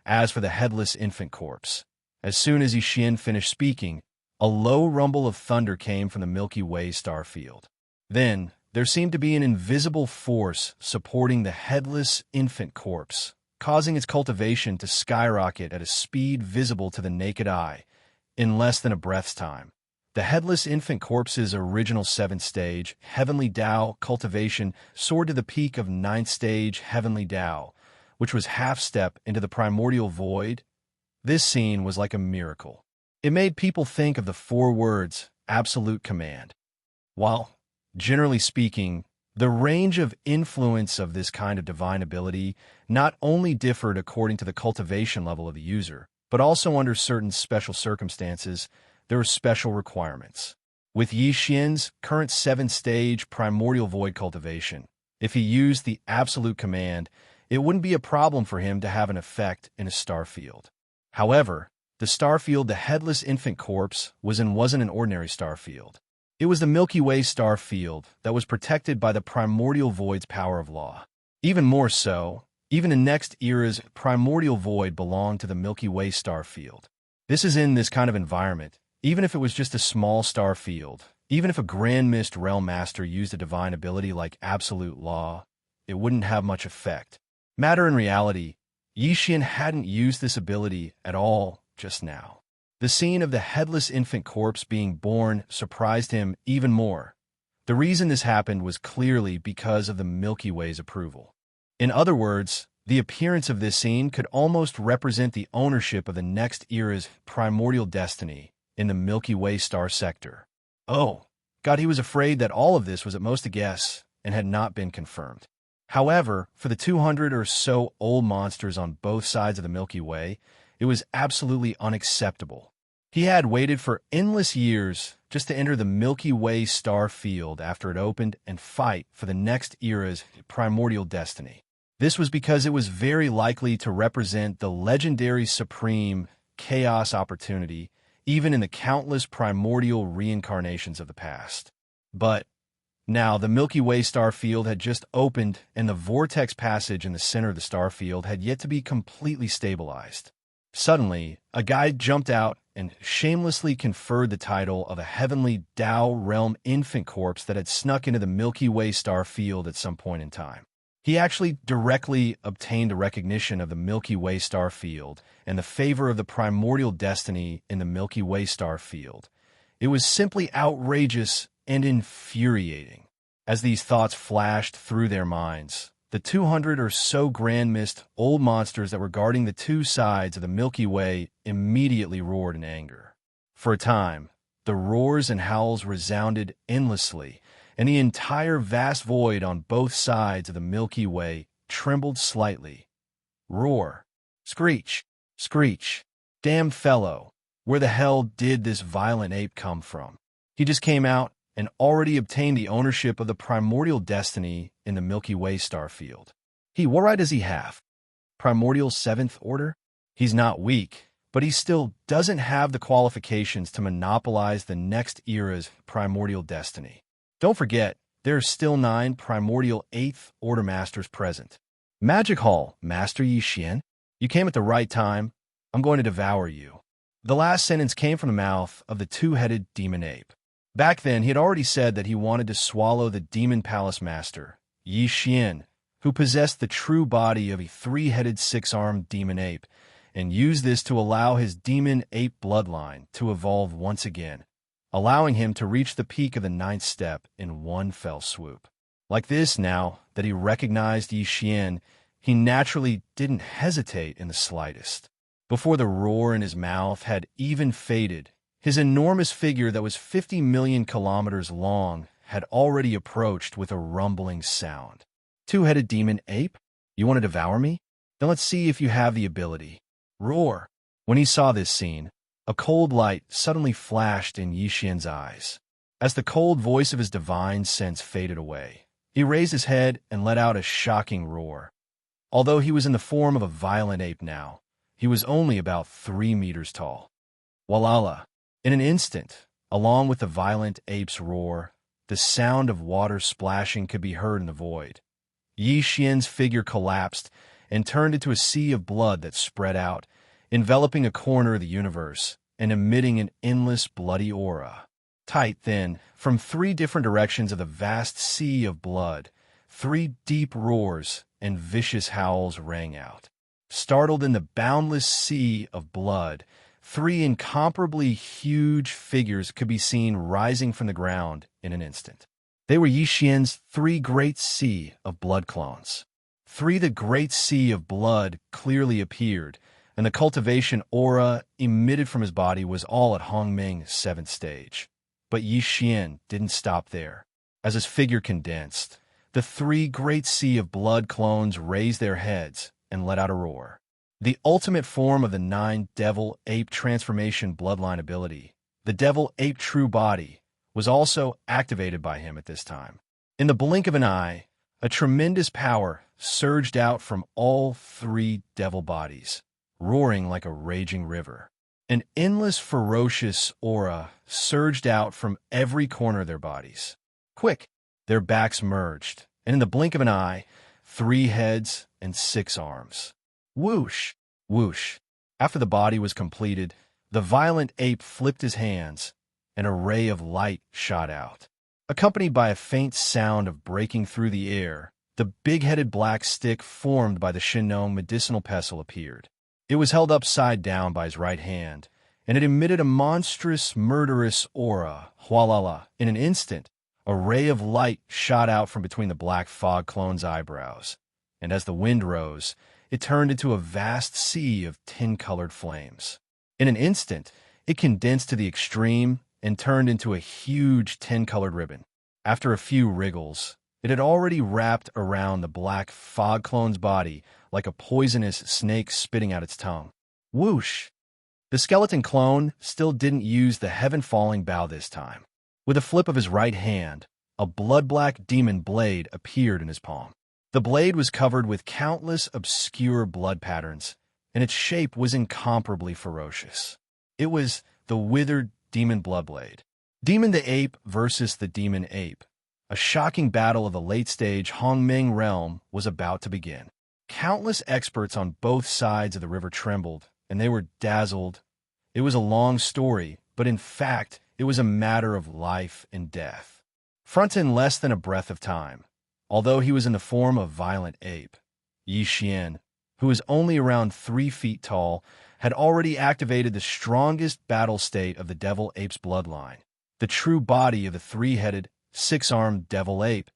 As for the headless infant corpse, as soon as Yi Xian finished speaking, a low rumble of thunder came from the Milky Way star field. Then, there seemed to be an invisible force supporting the headless infant corpse, causing its cultivation to skyrocket at a speed visible to the naked eye in less than a breath's time. The headless infant corpse's original 7th stage, Heavenly Tao cultivation, soared to the peak of 9th stage, Heavenly Tao, which was half-step into the primordial void. This scene was like a miracle. It made people think of the 4 words, absolute command. While, generally speaking, the range of influence of this kind of divine ability not only differed according to the cultivation level of the user, but also under certain special circumstances, there were special requirements. With Yi Xian's current 7th stage primordial void cultivation, if he used the absolute command, it wouldn't be a problem for him to have an effect in a star field. However, the star field the headless infant corpse wasn't an ordinary star field. It was the Milky Way star field that was protected by the primordial void's power of law. Even more so, even the next era's primordial void belonged to the Milky Way star field. This is in this kind of environment, even if it was just a small star field, even if a Grand Mist Realm Master used a divine ability like Absolute Law, it wouldn't have much effect. Matter in reality, Yi Xian hadn't used this ability at all just now. The scene of the headless infant corpse being born surprised him even more. The reason this happened was clearly because of the Milky Way's approval. In other words, the appearance of this scene could almost represent the ownership of the next era's primordial destiny in the Milky Way star sector. Oh, God, he was afraid that all of this was at most a guess and had not been confirmed. However, for the 200 or so old monsters on both sides of the Milky Way, it was absolutely unacceptable. He had waited for endless years just to enter the Milky Way star field after it opened and fight for the next era's primordial destiny. This was because it was very likely to represent the legendary supreme chaos opportunity, even in the countless primordial reincarnations of the past. But now the Milky Way star field had just opened, and the vortex passage in the center of the star field had yet to be completely stabilized. Suddenly, a guide jumped out and shamelessly conferred the title of a heavenly Tao realm infant corpse that had snuck into the Milky Way star field at some point in time. He actually directly obtained a recognition of the Milky Way star field and the favor of the primordial destiny in the Milky Way star field. It was simply outrageous and infuriating. As these thoughts flashed through their minds, the 200 or so grand-mist old monsters that were guarding the two sides of the Milky Way immediately roared in anger. For a time, the roars and howls resounded endlessly, and the entire vast void on both sides of the Milky Way trembled slightly. Roar. Screech. Screech. Damn fellow, where the hell did this violent ape come from? He just came out and already obtained the ownership of the primordial destiny in the Milky Way star field. What right does he have? Primordial 7th Order? He's not weak, but he still doesn't have the qualifications to monopolize the next era's primordial destiny. Don't forget, there are still 9 primordial 8th Order Masters present. Magic Hall, Master Xian. You came at the right time. I'm going to devour you. The last sentence came from the mouth of the two-headed demon ape. Back then, he had already said that he wanted to swallow the demon palace master, Xian, who possessed the true body of a 3-headed 6-armed demon ape, and use this to allow his demon ape bloodline to evolve once again, allowing him to reach the peak of the 9th step in one fell swoop. Like this, now that he recognized Xian, he naturally didn't hesitate in the slightest. Before the roar in his mouth had even faded, his enormous figure that was 50 million kilometers long had already approached with a rumbling sound. Two-headed demon ape? You want to devour me? Then let's see if you have the ability. Roar. When he saw this scene, a cold light suddenly flashed in Xian's eyes. As the cold voice of his divine sense faded away, he raised his head and let out a shocking roar. Although he was in the form of a violent ape now, he was only about 3 meters tall. Walala. In an instant, along with the violent ape's roar, the sound of water splashing could be heard in the void. Xian's figure collapsed and turned into a sea of blood that spread out, enveloping a corner of the universe and emitting an endless bloody aura. Tight, then, from 3 different directions of the vast sea of blood, 3 deep roars and vicious howls rang out. Startled in the boundless sea of blood, 3 incomparably huge figures could be seen rising from the ground in an instant. They were Xian's 3 great sea of blood clones. The great sea of blood clearly appeared, and the cultivation aura emitted from his body was all at Hongmeng's 7th stage. But Xian didn't stop there. As his figure condensed, the 3 great sea of blood clones raised their heads and let out a roar. The ultimate form of the 9 Devil Ape transformation bloodline ability, the Devil Ape True Body, was also activated by him at this time. In the blink of an eye, a tremendous power surged out from all 3 devil bodies, roaring like a raging river. An endless ferocious aura surged out from every corner of their bodies. Quick, their backs merged, and in the blink of an eye, 3 heads and 6 arms. Whoosh! Whoosh! After the body was completed, the violent ape flipped his hands, and a ray of light shot out. Accompanied by a faint sound of breaking through the air, the big-headed black stick formed by the Shinong medicinal pestle appeared. It was held upside down by his right hand, and it emitted a monstrous, murderous aura. Hualala! In an instant, a ray of light shot out from between the black fog clone's eyebrows, and as the wind rose, it turned into a vast sea of tin-colored flames. In an instant, it condensed to the extreme and turned into a huge tin-colored ribbon. After a few wriggles, it had already wrapped around the black fog clone's body like a poisonous snake spitting out its tongue. Whoosh! The skeleton clone still didn't use the heaven-falling bow this time. With a flip of his right hand, a blood-black demon blade appeared in his palm. The blade was covered with countless obscure blood patterns, and its shape was incomparably ferocious. It was the withered demon bloodblade. Demon the Ape versus the Demon Ape. A shocking battle of the late-stage Hongmeng realm was about to begin. Countless experts on both sides of the river trembled, and they were dazzled. It was a long story, but in fact, it was a matter of life and death. Fronted in less than a breath of time, although he was in the form of violent ape, Xian, who was only around 3 feet tall, had already activated the strongest battle state of the Devil Ape's bloodline, the true body of the 3-headed, 6-armed Devil Ape,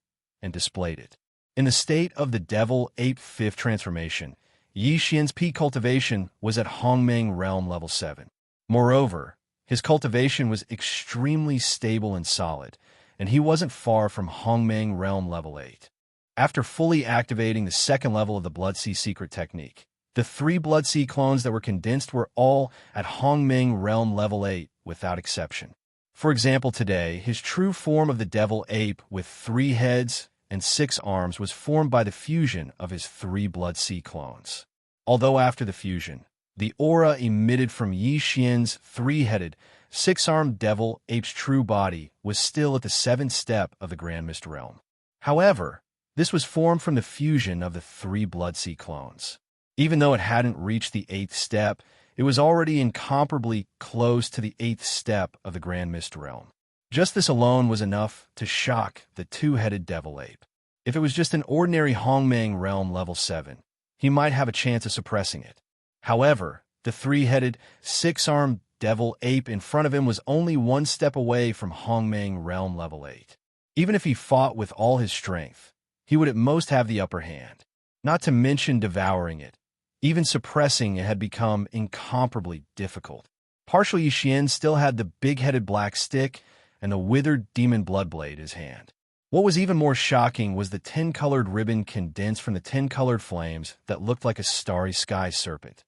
and displayed it. In the state of the Devil Ape 5th transformation, Xianxia's peak cultivation was at Hongmeng Realm Level 7. Moreover, his cultivation was extremely stable and solid, and he wasn't far from Hongmeng Realm Level 8. After fully activating the second level of the Blood Sea secret technique, the 3 Blood Sea clones that were condensed were all at Hongmeng Realm Level 8 without exception. For example, today, his true form of the Devil Ape with 3 heads and 6 arms was formed by the fusion of his 3 Blood Sea clones. Although after the fusion, the aura emitted from Xianxia's 3-headed, 6-armed Devil Ape's true body was still at the 7th step of the Grand Mist Realm. However, this was formed from the fusion of the 3 Blood Sea clones. Even though it hadn't reached the 8th step, it was already incomparably close to the 8th step of the Grand Mist Realm. Just this alone was enough to shock the 2-headed Devil Ape. If it was just an ordinary Hongmeng Realm Level 7, he might have a chance of suppressing it. However, the 3-headed, 6-armed Devil Ape in front of him was only 1 step away from Hongmeng Realm Level 8. Even if he fought with all his strength, he would at most have the upper hand. Not to mention devouring it. Even suppressing it had become incomparably difficult. Partial Xian still had the big-headed black stick and the withered demon bloodblade in his hand. What was even more shocking was the 10-colored ribbon condensed from the 10-colored flames that looked like a starry sky serpent.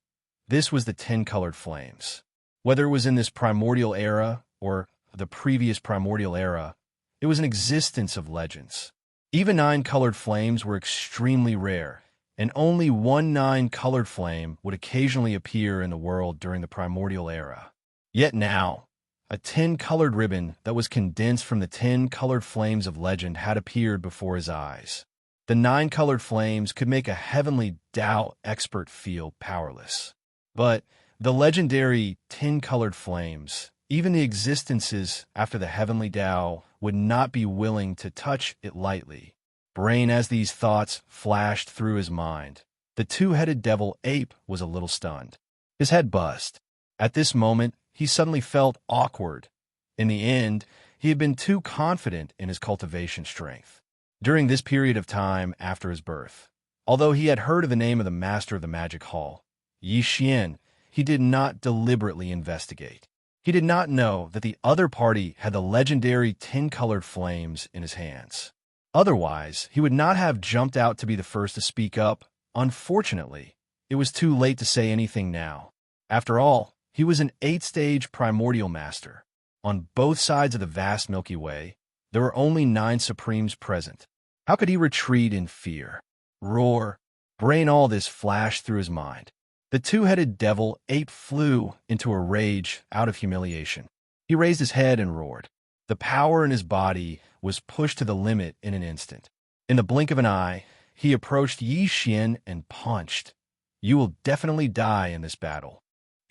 This was the 10-colored flames. Whether it was in this primordial era or the previous primordial era, it was an existence of legends. Even 9-colored flames were extremely rare, and only 1 9-colored flame would occasionally appear in the world during the primordial era. Yet now, a 10-colored ribbon that was condensed from the 10-colored flames of legend had appeared before his eyes. The 9-colored flames could make a heavenly Dao expert feel powerless. But the legendary 10-colored flames, even the existences after the heavenly Dao, would not be willing to touch it lightly. Brain, as these thoughts flashed through his mind, the 2-headed Devil Ape was a little stunned. His head buzzed. At this moment, he suddenly felt awkward. In the end, he had been too confident in his cultivation strength. During this period of time after his birth, although he had heard of the name of the Master of the Magic Hall, Xian, he did not deliberately investigate. He did not know that the other party had the legendary 10-colored flames in his hands. Otherwise, he would not have jumped out to be the first to speak up. Unfortunately, it was too late to say anything now. After all, he was an 8th-stage primordial master. On both sides of the vast Milky Way, there were only 9 Supremes present. How could he retreat in fear? Roar! Brain, all this flashed through his mind. The 2-headed Devil Ape flew into a rage out of humiliation. He raised his head and roared. The power in his body was pushed to the limit in an instant. In the blink of an eye, he approached Xian and punched. You will definitely die in this battle.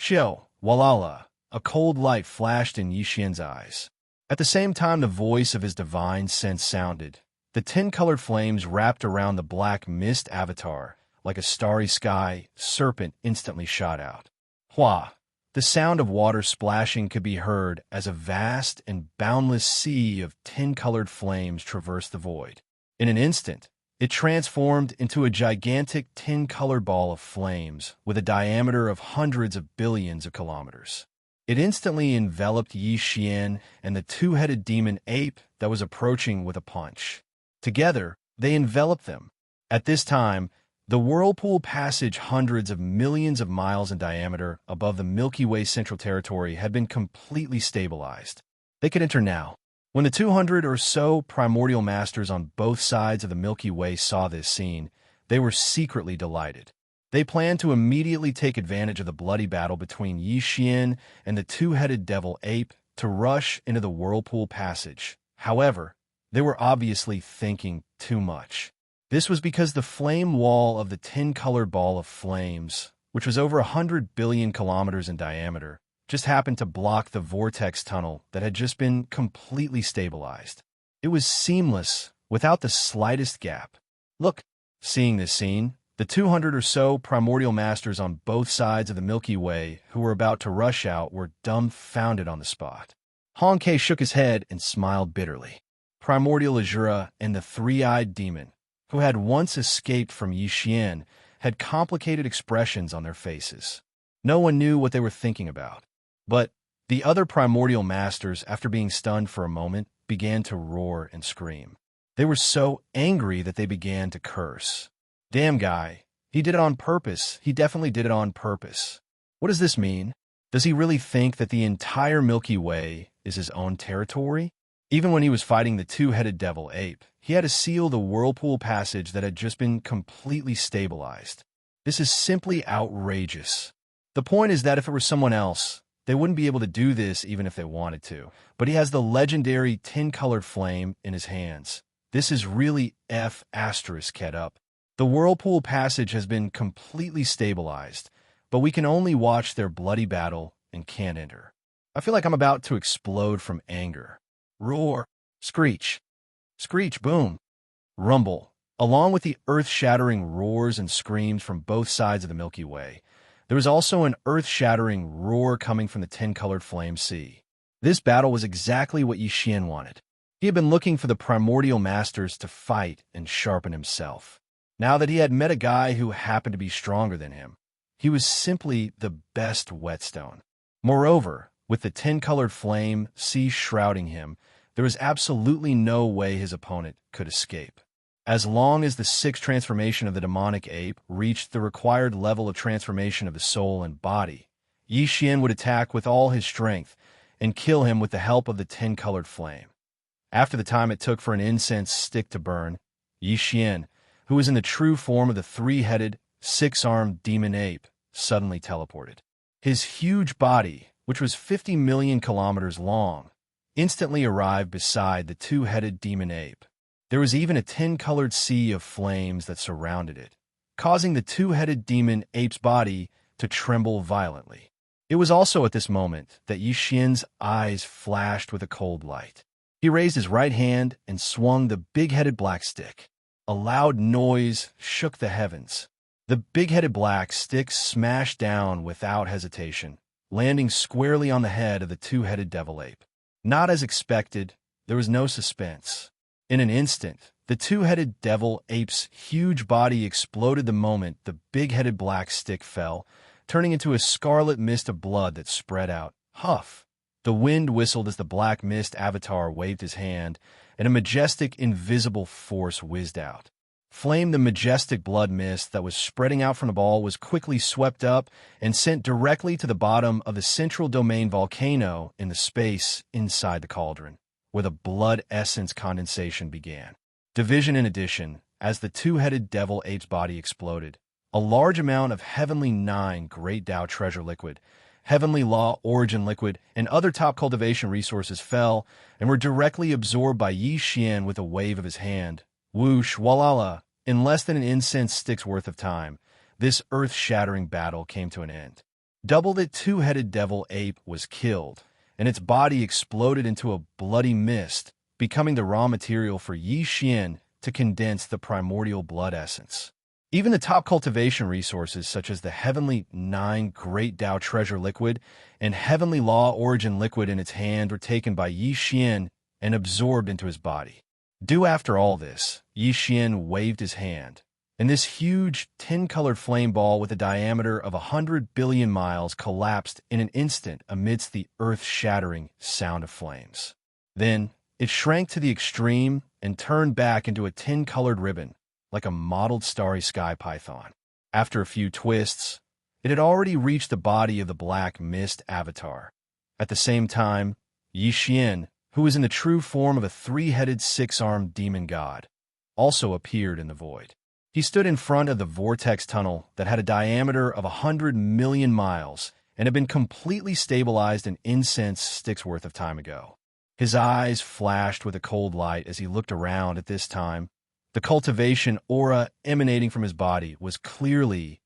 Xiao, Walala, a cold light flashed in Xian's eyes. At the same time the voice of his divine sense sounded, the 10-colored flames wrapped around the black mist avatar. Like a starry sky, serpent instantly shot out. Hua! The sound of water splashing could be heard as a vast and boundless sea of 10-colored flames traversed the void. In an instant, it transformed into a gigantic 10-colored ball of flames with a diameter of hundreds of billions of kilometers. It instantly enveloped Xian and the 2-headed demon ape that was approaching with a punch. Together, they enveloped them. At this time, the whirlpool passage hundreds of millions of miles in diameter above the Milky Way Central Territory had been completely stabilized. They could enter now. When the 200 or so primordial masters on both sides of the Milky Way saw this scene, they were secretly delighted. They planned to immediately take advantage of the bloody battle between Xian and the 2-headed Devil Ape to rush into the whirlpool passage. However, they were obviously thinking too much. This was because the flame wall of the 10-colored ball of flames, which was over 100 billion kilometers in diameter, just happened to block the vortex tunnel that had just been completely stabilized. It was seamless, without the slightest gap. Look, seeing this scene, the 200 or so primordial masters on both sides of the Milky Way who were about to rush out were dumbfounded on the spot. Hong Ke shook his head and smiled bitterly. Primordial Azura, and the three-eyed demon, who had once escaped from Yixian, had complicated expressions on their faces. No one knew what they were thinking about. But the other primordial masters, after being stunned for a moment, began to roar and scream. They were so angry that they began to curse. Damn guy, he did it on purpose. He definitely did it on purpose. What does this mean? Does he really think that the entire Milky Way is his own territory? Even when he was fighting the two-headed devil ape, he had to seal the whirlpool passage that had just been completely stabilized. This is simply outrageous. The point is that if it were someone else, they wouldn't be able to do this even if they wanted to. But he has the legendary tin-colored flame in his hands. This is really F***ed up. The whirlpool passage has been completely stabilized, but we can only watch their bloody battle and can't enter. I feel like I'm about to explode from anger. Roar, screech, screech, boom, rumble. Along with the earth-shattering roars and screams from both sides of the Milky Way, there was also an earth-shattering roar coming from the tin-colored flame sea. This battle was exactly what Yixian wanted. He had been looking for the primordial masters to fight and sharpen himself. Now that he had met a guy who happened to be stronger than him, he was simply the best whetstone. Moreover, with the tin-colored flame sea shrouding him, there was absolutely no way his opponent could escape. As long as the sixth transformation of the demonic ape reached the required level of transformation of the soul and body, Yixian would attack with all his strength and kill him with the help of the tin-colored flame. After the time it took for an incense stick to burn, Yixian, who was in the true form of the three-headed, six-armed demon ape, suddenly teleported. His huge body, which was 50 million kilometers long, instantly arrived beside the two-headed demon ape. There was even a tin-colored sea of flames that surrounded it, causing the two-headed demon ape's body to tremble violently. It was also at this moment that Yixian's eyes flashed with a cold light. He raised his right hand and swung the big-headed black stick. A loud noise shook the heavens. The big-headed black stick smashed down without hesitation, landing squarely on the head of the two-headed devil ape. Not as expected, there was no suspense. In an instant, the two-headed devil ape's huge body exploded the moment the big-headed black stick fell, turning into a scarlet mist of blood that spread out. Huff! The wind whistled as the black mist avatar waved his hand, and a majestic, invisible force whizzed out. Flame, the majestic blood mist that was spreading out from the ball, was quickly swept up and sent directly to the bottom of the central domain volcano in the space inside the cauldron, where the blood essence condensation began. Division in addition, as the two-headed devil ape's body exploded, a large amount of Heavenly 9 Great Tao treasure liquid, Heavenly Law origin liquid, and other top cultivation resources fell and were directly absorbed by Yixian with a wave of his hand. Whoosh, walala! In less than an incense stick's worth of time, this earth-shattering battle came to an end. Double the two-headed devil ape was killed, and its body exploded into a bloody mist, becoming the raw material for Yixian to condense the primordial blood essence. Even the top cultivation resources such as the Heavenly 9 Great Tao treasure liquid and Heavenly Law origin liquid in its hand were taken by Yixian and absorbed into his body. Due after all this, Yixian waved his hand, and this huge tin-colored flame ball with a diameter of 100 billion miles collapsed in an instant amidst the earth-shattering sound of flames. Then, it shrank to the extreme and turned back into a tin-colored ribbon, like a mottled starry sky python. After a few twists, it had already reached the body of the black mist avatar. At the same time, Yixian, who was in the true form of a three-headed, six-armed demon god, also appeared in the void. He stood in front of the vortex tunnel that had a diameter of 100 million miles and had been completely stabilized an incense stick's worth of time ago. His eyes flashed with a cold light as he looked around at this time. The cultivation aura emanating from his body was clearly,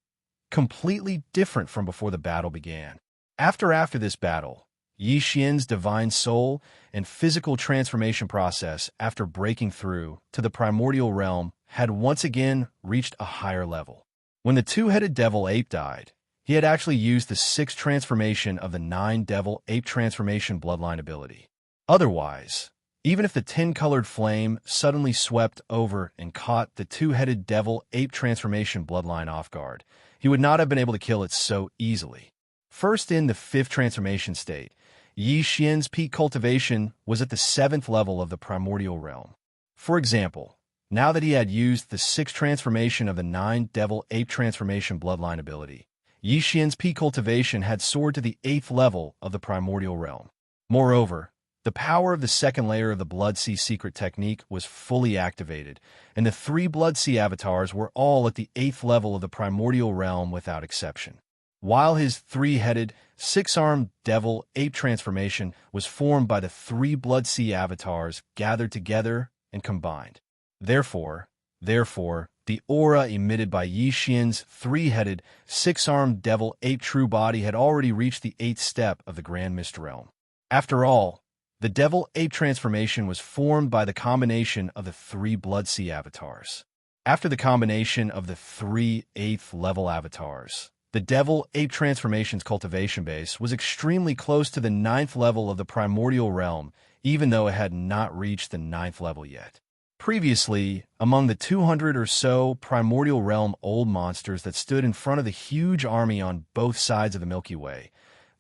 completely different from before the battle began. After this battle, Yixian's divine soul and physical transformation process after breaking through to the primordial realm had once again reached a higher level. When the two-headed devil ape died, he had actually used the sixth transformation of the 9 devil ape transformation bloodline ability. Otherwise, Even if the tin-colored flame suddenly swept over and caught the two-headed devil-ape transformation bloodline off guard, he would not have been able to kill it so easily. First in the fifth transformation state, Yi Xian's peak cultivation was at the seventh level of the primordial realm. For example, now that he had used the sixth transformation of the nine devil-ape transformation bloodline ability, Yi Xian's peak cultivation had soared to the eighth level of the primordial realm. Moreover, the power of the second layer of the Blood Sea secret technique was fully activated, and the three Blood Sea avatars were all at the eighth level of the primordial realm without exception. While his three-headed, six-armed devil-ape transformation was formed by the three Blood Sea avatars gathered together and combined. Therefore, the aura emitted by Yi Xian's three-headed, six-armed devil-ape true body had already reached the eighth step of the Grand Mist realm. After all, the devil-ape transformation was formed by the combination of the three Blood Sea avatars. After the combination of the three eighth-level avatars, the devil-ape transformation's cultivation base was extremely close to the ninth level of the primordial realm, even though it had not reached the ninth level yet. Previously, among the 200 or so primordial realm old monsters that stood in front of the huge army on both sides of the Milky Way,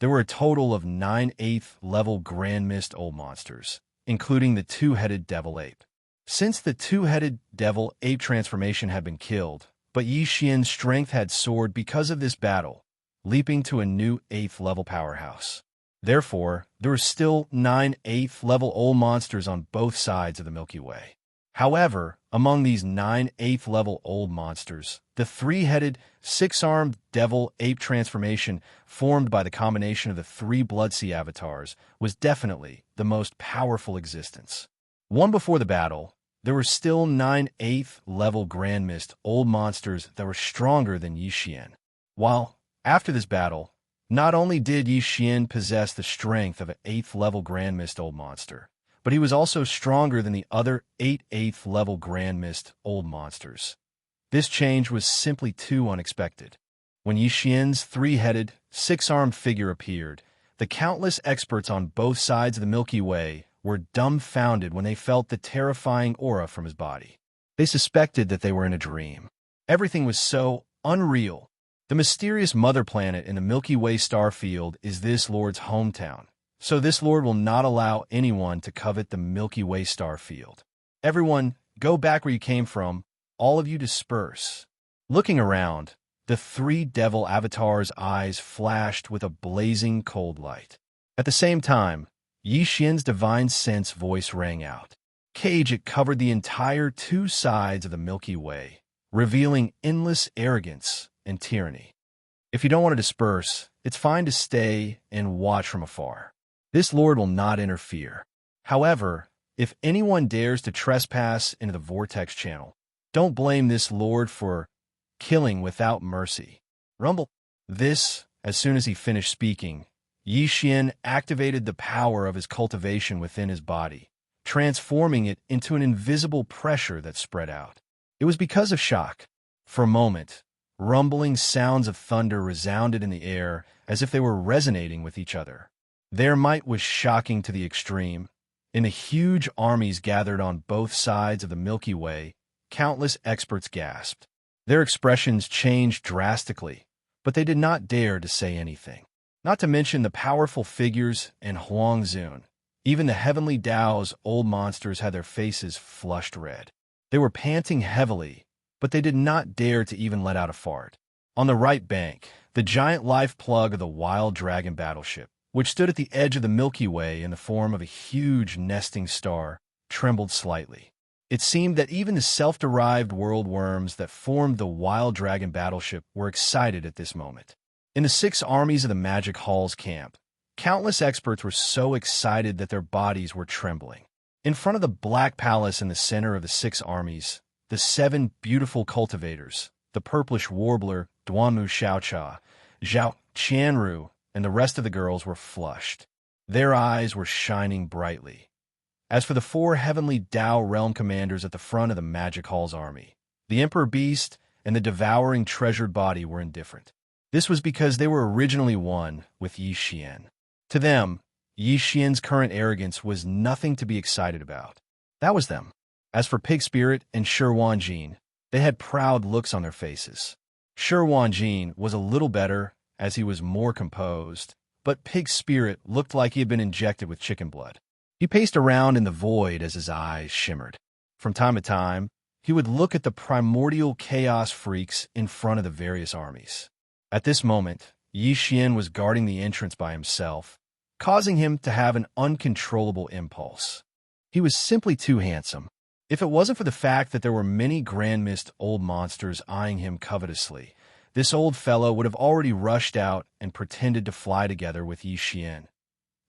there were a total of 9 eighth-level Grand Mist old monsters, including the two-headed devil ape. Since the two-headed devil ape transformation had been killed, but Yi Xian's strength had soared because of this battle, leaping to a new eighth-level powerhouse. Therefore, there were still 9 eighth-level old monsters on both sides of the Milky Way. However, among these 9 eighth-level old monsters, the three-headed, six-armed devil-ape transformation formed by the combination of the three Blood Sea avatars was definitely the most powerful existence. One before the battle, there were still 9 eighth-level Grand Mist old monsters that were stronger than Yi Xian. While, after this battle, not only did Yi Xian possess the strength of an eighth-level Grand Mist old monster, but he was also stronger than the other 8 eighth-level Grand Mist old monsters. This change was simply too unexpected. When Yi Xian's three-headed, six-armed figure appeared, the countless experts on both sides of the Milky Way were dumbfounded when they felt the terrifying aura from his body. They suspected that they were in a dream. Everything was so unreal. The mysterious mother planet in the Milky Way star field is this Lord's hometown. So this Lord will not allow anyone to covet the Milky Way star field. Everyone, go back where you came from. All of you disperse. Looking around, the three devil avatars' eyes flashed with a blazing cold light. At the same time, Yi Xian's divine sense voice rang out. Cage it covered the entire two sides of the Milky Way, revealing endless arrogance and tyranny. If you don't want to disperse, it's fine to stay and watch from afar. This Lord will not interfere. However, if anyone dares to trespass into the Vortex channel, don't blame this Lord for killing without mercy. Rumble. This, as soon as he finished speaking, Yi Xian activated the power of his cultivation within his body, transforming it into an invisible pressure that spread out. It was because of shock. For a moment, rumbling sounds of thunder resounded in the air as if they were resonating with each other. Their might was shocking to the extreme. In the huge armies gathered on both sides of the Milky Way, countless experts gasped. Their expressions changed drastically, but they did not dare to say anything. Not to mention the powerful figures in Huangzun. Even the Heavenly Dao's old monsters had their faces flushed red. They were panting heavily, but they did not dare to even let out a fart. On the right bank, the giant life plug of the Wild Dragon battleship, which stood at the edge of the Milky Way in the form of a huge nesting star, trembled slightly. It seemed that even the self-derived world worms that formed the Wild Dragon battleship were excited at this moment. In the 6 armies of the Magic Hall's camp, countless experts were so excited that their bodies were trembling. In front of the Black Palace in the center of the 6 armies, the 7 beautiful cultivators, the purplish warbler Duanmu Xiaocha, Zhao Qianru, and the rest of the girls were flushed. Their eyes were shining brightly. As for the 4 heavenly Dao realm commanders at the front of the Magic Hall's army, the Emperor Beast and the devouring treasured body were indifferent. This was because they were originally one with Yi Xian. To them, Yi Xian's current arrogance was nothing to be excited about. That was them. As for Pig Spirit and Shi Wanjin, they had proud looks on their faces. Shi Wanjin was a little better, as he was more composed, but Pig Spirit looked like he had been injected with chicken blood. He paced around in the void as his eyes shimmered. From time to time, he would look at the primordial chaos freaks in front of the various armies. At this moment, Yi Xian was guarding the entrance by himself, causing him to have an uncontrollable impulse. He was simply too handsome. If it wasn't for the fact that there were many Grand Mist old monsters eyeing him covetously, this old fellow would have already rushed out and pretended to fly together with Yi Xian.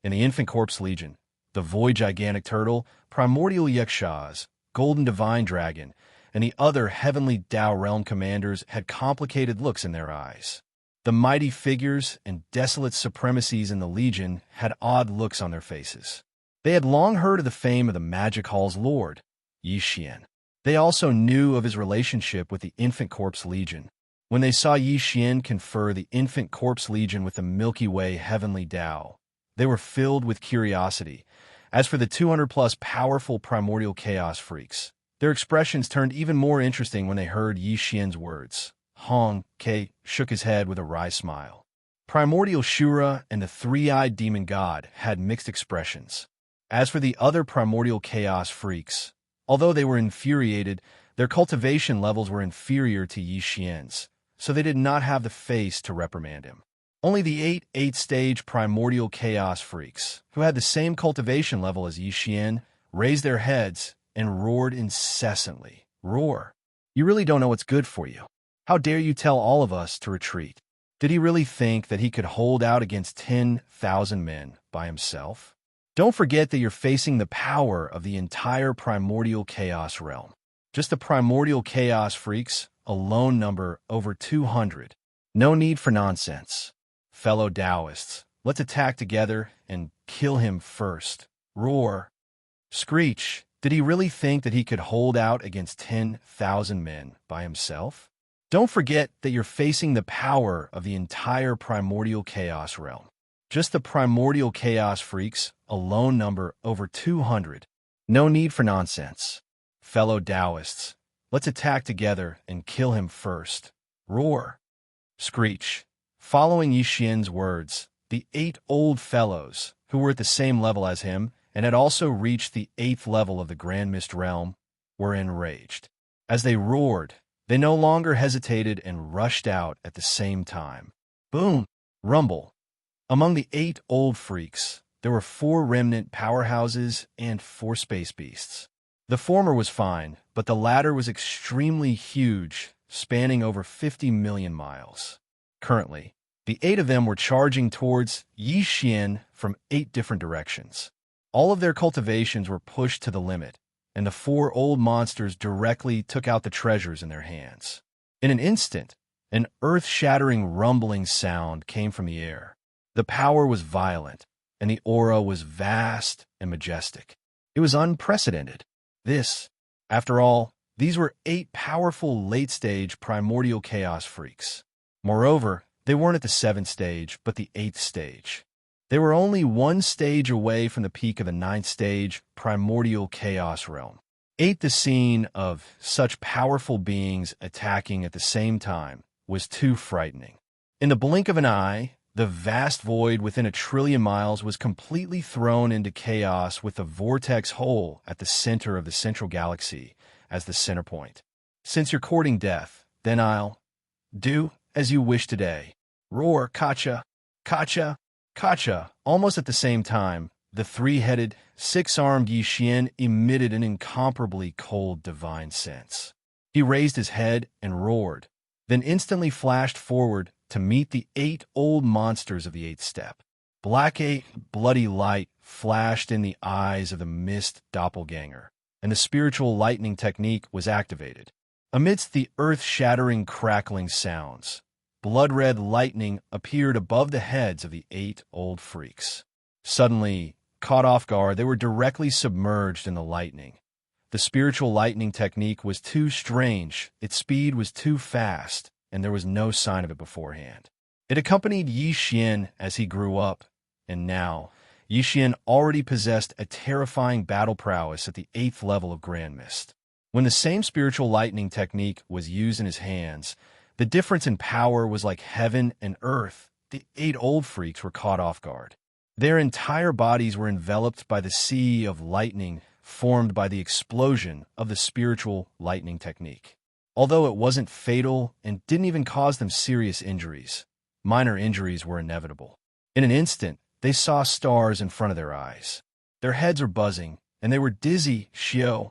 In the Infant Corpse Legion, the Void Gigantic Turtle, Primordial Yuxias, Golden Divine Dragon, and the other Heavenly Tao Realm commanders had complicated looks in their eyes. The mighty figures and desolate supremacies in the Legion had odd looks on their faces. They had long heard of the fame of the Magic Hall's lord, Yi Xian. They also knew of his relationship with the Infant Corpse Legion. When they saw Yi Xian confer the Infant Corpse Legion with the Milky Way Heavenly Tao, they were filled with curiosity. As for the 200-plus powerful primordial chaos freaks, their expressions turned even more interesting when they heard Yi Xian's words. Hong Ke shook his head with a wry smile. Primordial Shura and the three-eyed demon god had mixed expressions. As for the other primordial chaos freaks, although they were infuriated, their cultivation levels were inferior to Yi Xian's, so they did not have the face to reprimand him. Only the 8th-stage primordial chaos freaks, who had the same cultivation level as Yi Xian, raised their heads and roared incessantly. Roar! You really don't know what's good for you. How dare you tell all of us to retreat? Did he really think that he could hold out against 10,000 men by himself? Don't forget that you're facing the power of the entire primordial chaos realm. Just the primordial chaos freaks alone number over 200. No need for nonsense. Fellow Taoists, let's attack together and kill him first. Roar! Screech! Did he really think that he could hold out against 10,000 men by himself? Don't forget that you're facing the power of the entire primordial chaos realm. Just the primordial chaos freaks alone number over 200. No need for nonsense. Fellow Taoists, let's attack together and kill him first. Roar! Screech! Following Yi Xian's words, the 8 old fellows, who were at the same level as him and had also reached the 8th level of the Grand Mist realm, were enraged. As they roared, they no longer hesitated and rushed out at the same time. Boom! Rumble! Among the 8 old freaks, there were 4 remnant powerhouses and 4 space beasts. The former was fine, but the latter was extremely huge, spanning over 50 million miles. Currently, the 8 of them were charging towards Yi Xian from 8 different directions. All of their cultivations were pushed to the limit, and the 4 old monsters directly took out the treasures in their hands. In an instant, an earth-shattering rumbling sound came from the air. The power was violent, and the aura was vast and majestic. It was unprecedented. After all, these were 8 powerful late-stage primordial chaos freaks. Moreover, they weren't at the 7th stage, but the 8th stage. They were only 1 stage away from the peak of the 9th stage primordial chaos realm. 8, the scene of such powerful beings attacking at the same time, was too frightening. In the blink of an eye, the vast void within 1 trillion miles was completely thrown into chaos with the vortex hole at the center of the central galaxy as the center point. Since you're courting death, then I'll do as you wish today. Roar, Kacha, Kacha, Kacha. Almost at the same time, the 3-headed, 6-armed Yi Xian emitted an incomparably cold divine sense. He raised his head and roared, then instantly flashed forward to meet the 8 old monsters of the 8th step. Black 8 bloody light flashed in the eyes of the mist doppelganger, and the spiritual lightning technique was activated. Amidst the earth-shattering crackling sounds, blood-red lightning appeared above the heads of the 8 old freaks. Suddenly, caught off guard, they were directly submerged in the lightning. The spiritual lightning technique was too strange, its speed was too fast, and there was no sign of it beforehand. It accompanied Yi Xian as he grew up, and now, Yixian already possessed a terrifying battle prowess at the 8th level of Grand Mist. When the same spiritual lightning technique was used in his hands, the difference in power was like heaven and earth. The 8 old freaks were caught off guard. Their entire bodies were enveloped by the sea of lightning formed by the explosion of the spiritual lightning technique. Although it wasn't fatal and didn't even cause them serious injuries, minor injuries were inevitable. In an instant, they saw stars in front of their eyes. Their heads were buzzing, and they were dizzy. Xiao.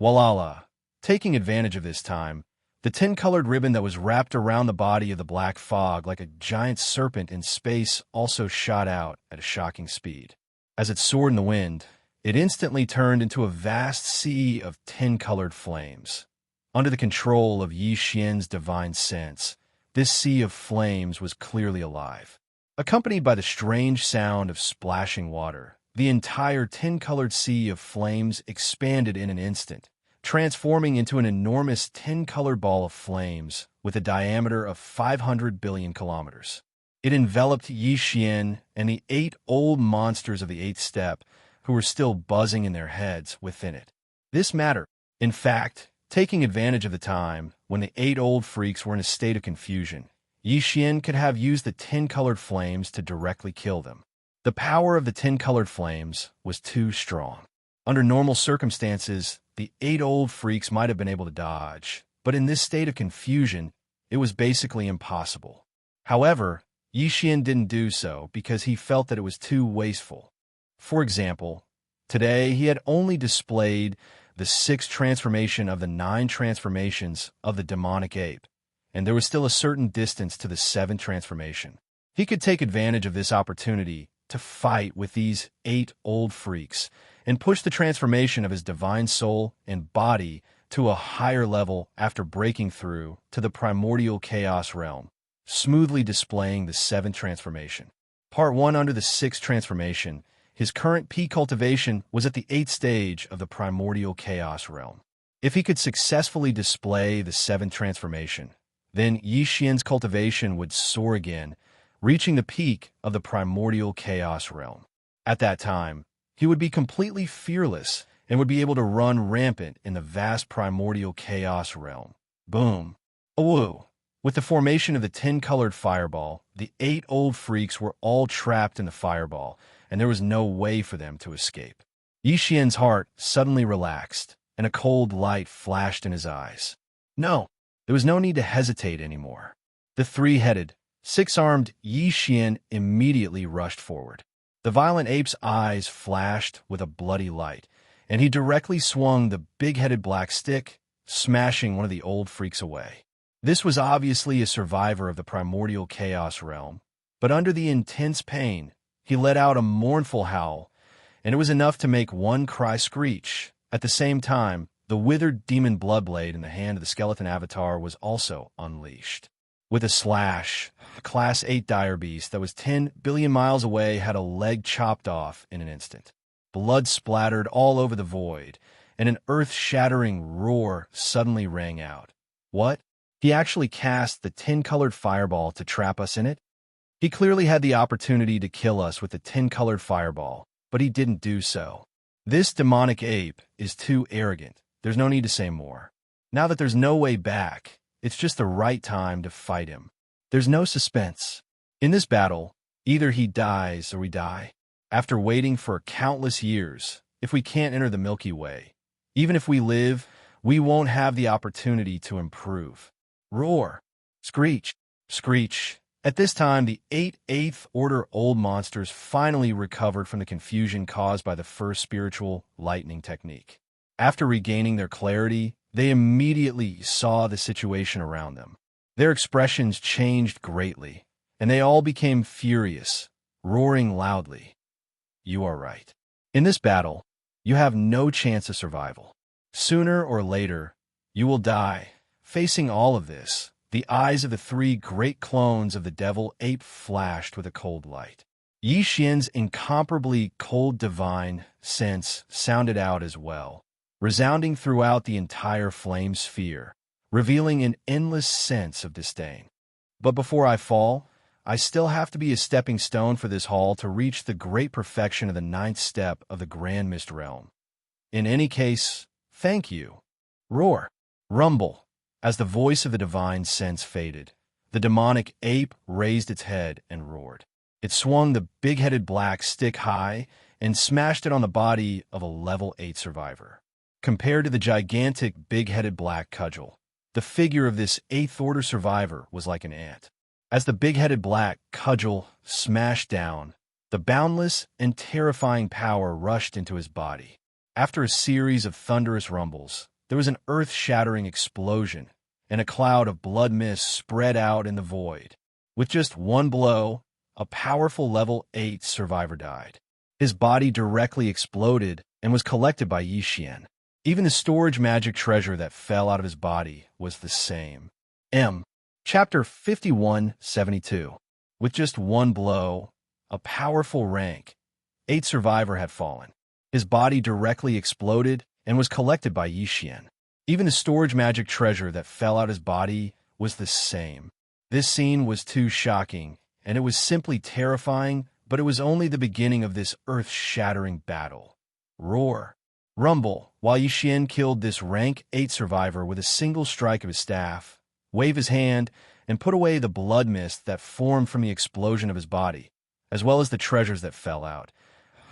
Walala. Taking advantage of this time, the 10-colored ribbon that was wrapped around the body of the black fog like a giant serpent in space also shot out at a shocking speed. As it soared in the wind, it instantly turned into a vast sea of 10-colored flames. Under the control of Yixian's divine sense, this sea of flames was clearly alive. Accompanied by the strange sound of splashing water, the entire 10-colored sea of flames expanded in an instant, transforming into an enormous 10-colored ball of flames with a diameter of 500 billion kilometers. It enveloped Yixian and the 8 old monsters of the 8th step, who were still buzzing in their heads within it. This mattered. In fact, taking advantage of the time when the 8 old freaks were in a state of confusion, Yixian could have used the 10-colored flames to directly kill them. The power of the 10-colored flames was too strong. Under normal circumstances, the 8 old freaks might have been able to dodge, but in this state of confusion, it was basically impossible. However, Yixian didn't do so because he felt that it was too wasteful. For example, today he had only displayed the 6th transformation of the 9 transformations of the demonic ape, and there was still a certain distance to the 7th transformation. He could take advantage of this opportunity to fight with these 8 old freaks and push the transformation of his divine soul and body to a higher level after breaking through to the primordial chaos realm, smoothly displaying the 7th transformation. Part 1 under the 6th transformation, his current peak cultivation was at the 8th stage of the primordial chaos realm. If he could successfully display the 7th transformation, then Yixian's cultivation would soar again, reaching the peak of the primordial chaos realm. At that time, he would be completely fearless and would be able to run rampant in the vast primordial chaos realm. Boom. Awoo. With the formation of the 10-colored fireball, the 8 old freaks were all trapped in the fireball, and there was no way for them to escape. Yixian's heart suddenly relaxed, and a cold light flashed in his eyes. No, there was no need to hesitate anymore. The 3-headed, 6-armed Yixian immediately rushed forward. The violent ape's eyes flashed with a bloody light, and he directly swung the big-headed black stick, smashing one of the old freaks away. This was obviously a survivor of the primordial chaos realm, but under the intense pain, he let out a mournful howl, and it was enough to make one cry screech. At the same time, the withered demon bloodblade in the hand of the skeleton avatar was also unleashed. With a slash, a Class 8 dire beast that was 10 billion miles away had a leg chopped off in an instant. Blood splattered all over the void, and an earth-shattering roar suddenly rang out. What? He actually cast the 10-colored fireball to trap us in it? He clearly had the opportunity to kill us with the 10-colored fireball, but he didn't do so. This demonic ape is too arrogant. There's no need to say more. Now that there's no way back, it's just the right time to fight him. There's no suspense. In this battle, either he dies or we die. After waiting for countless years, if we can't enter the Milky Way, even if we live, we won't have the opportunity to improve. Roar. Screech. Screech. At this time, the 8 8th Order old monsters finally recovered from the confusion caused by the first spiritual lightning technique. After regaining their clarity, they immediately saw the situation around them. Their expressions changed greatly, and they all became furious, roaring loudly. You are right. In this battle, you have no chance of survival. Sooner or later, you will die. Facing all of this, the eyes of the 3 great clones of the devil ape flashed with a cold light. Yixian's incomparably cold divine sense sounded out as well, resounding throughout the entire flame sphere, revealing an endless sense of disdain. But before I fall, I still have to be a stepping stone for this hall to reach the great perfection of the ninth step of the Grand Mist Realm. In any case, thank you. Roar. Rumble. As the voice of the divine sense faded, the demonic ape raised its head and roared. It swung the big-headed black stick high and smashed it on the body of a level 8 survivor. Compared to the gigantic big-headed black cudgel, the figure of this 8th order survivor was like an ant. As the big-headed black cudgel smashed down, the boundless and terrifying power rushed into his body. After a series of thunderous rumbles, there was an earth-shattering explosion, and a cloud of blood mist spread out in the void. With just one blow, a powerful level 8 survivor died. His body directly exploded and was collected by Xianxia. Even the storage magic treasure that fell out of his body was the same. Chapter 5172. With just one blow, a powerful rank 8 survivor had fallen. His body directly exploded and was collected by Xianxia. Even the storage magic treasure that fell out his body was the same. This scene was too shocking, and it was simply terrifying, but it was only the beginning of this earth-shattering battle. Roar. Rumble. While Xianxia killed this rank 8 survivor with a single strike of his staff, wave his hand, and put away the blood mist that formed from the explosion of his body, as well as the treasures that fell out.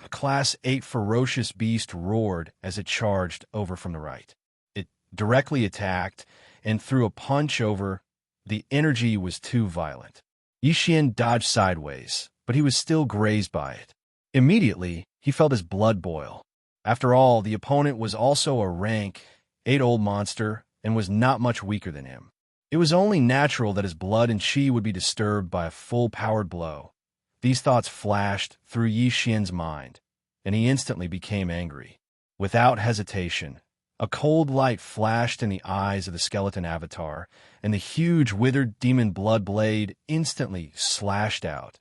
A Class 8 ferocious beast roared as it charged over from the right. It directly attacked and threw a punch over. The energy was too violent. Xianxia dodged sideways, but he was still grazed by it. Immediately, he felt his blood boil. After all, the opponent was also a rank 8 old monster and was not much weaker than him. It was only natural that his blood and chi would be disturbed by a full-powered blow. These thoughts flashed through Xianxia's mind, and he instantly became angry. Without hesitation, a cold light flashed in the eyes of the skeleton avatar, and the huge withered demon blood blade instantly slashed out.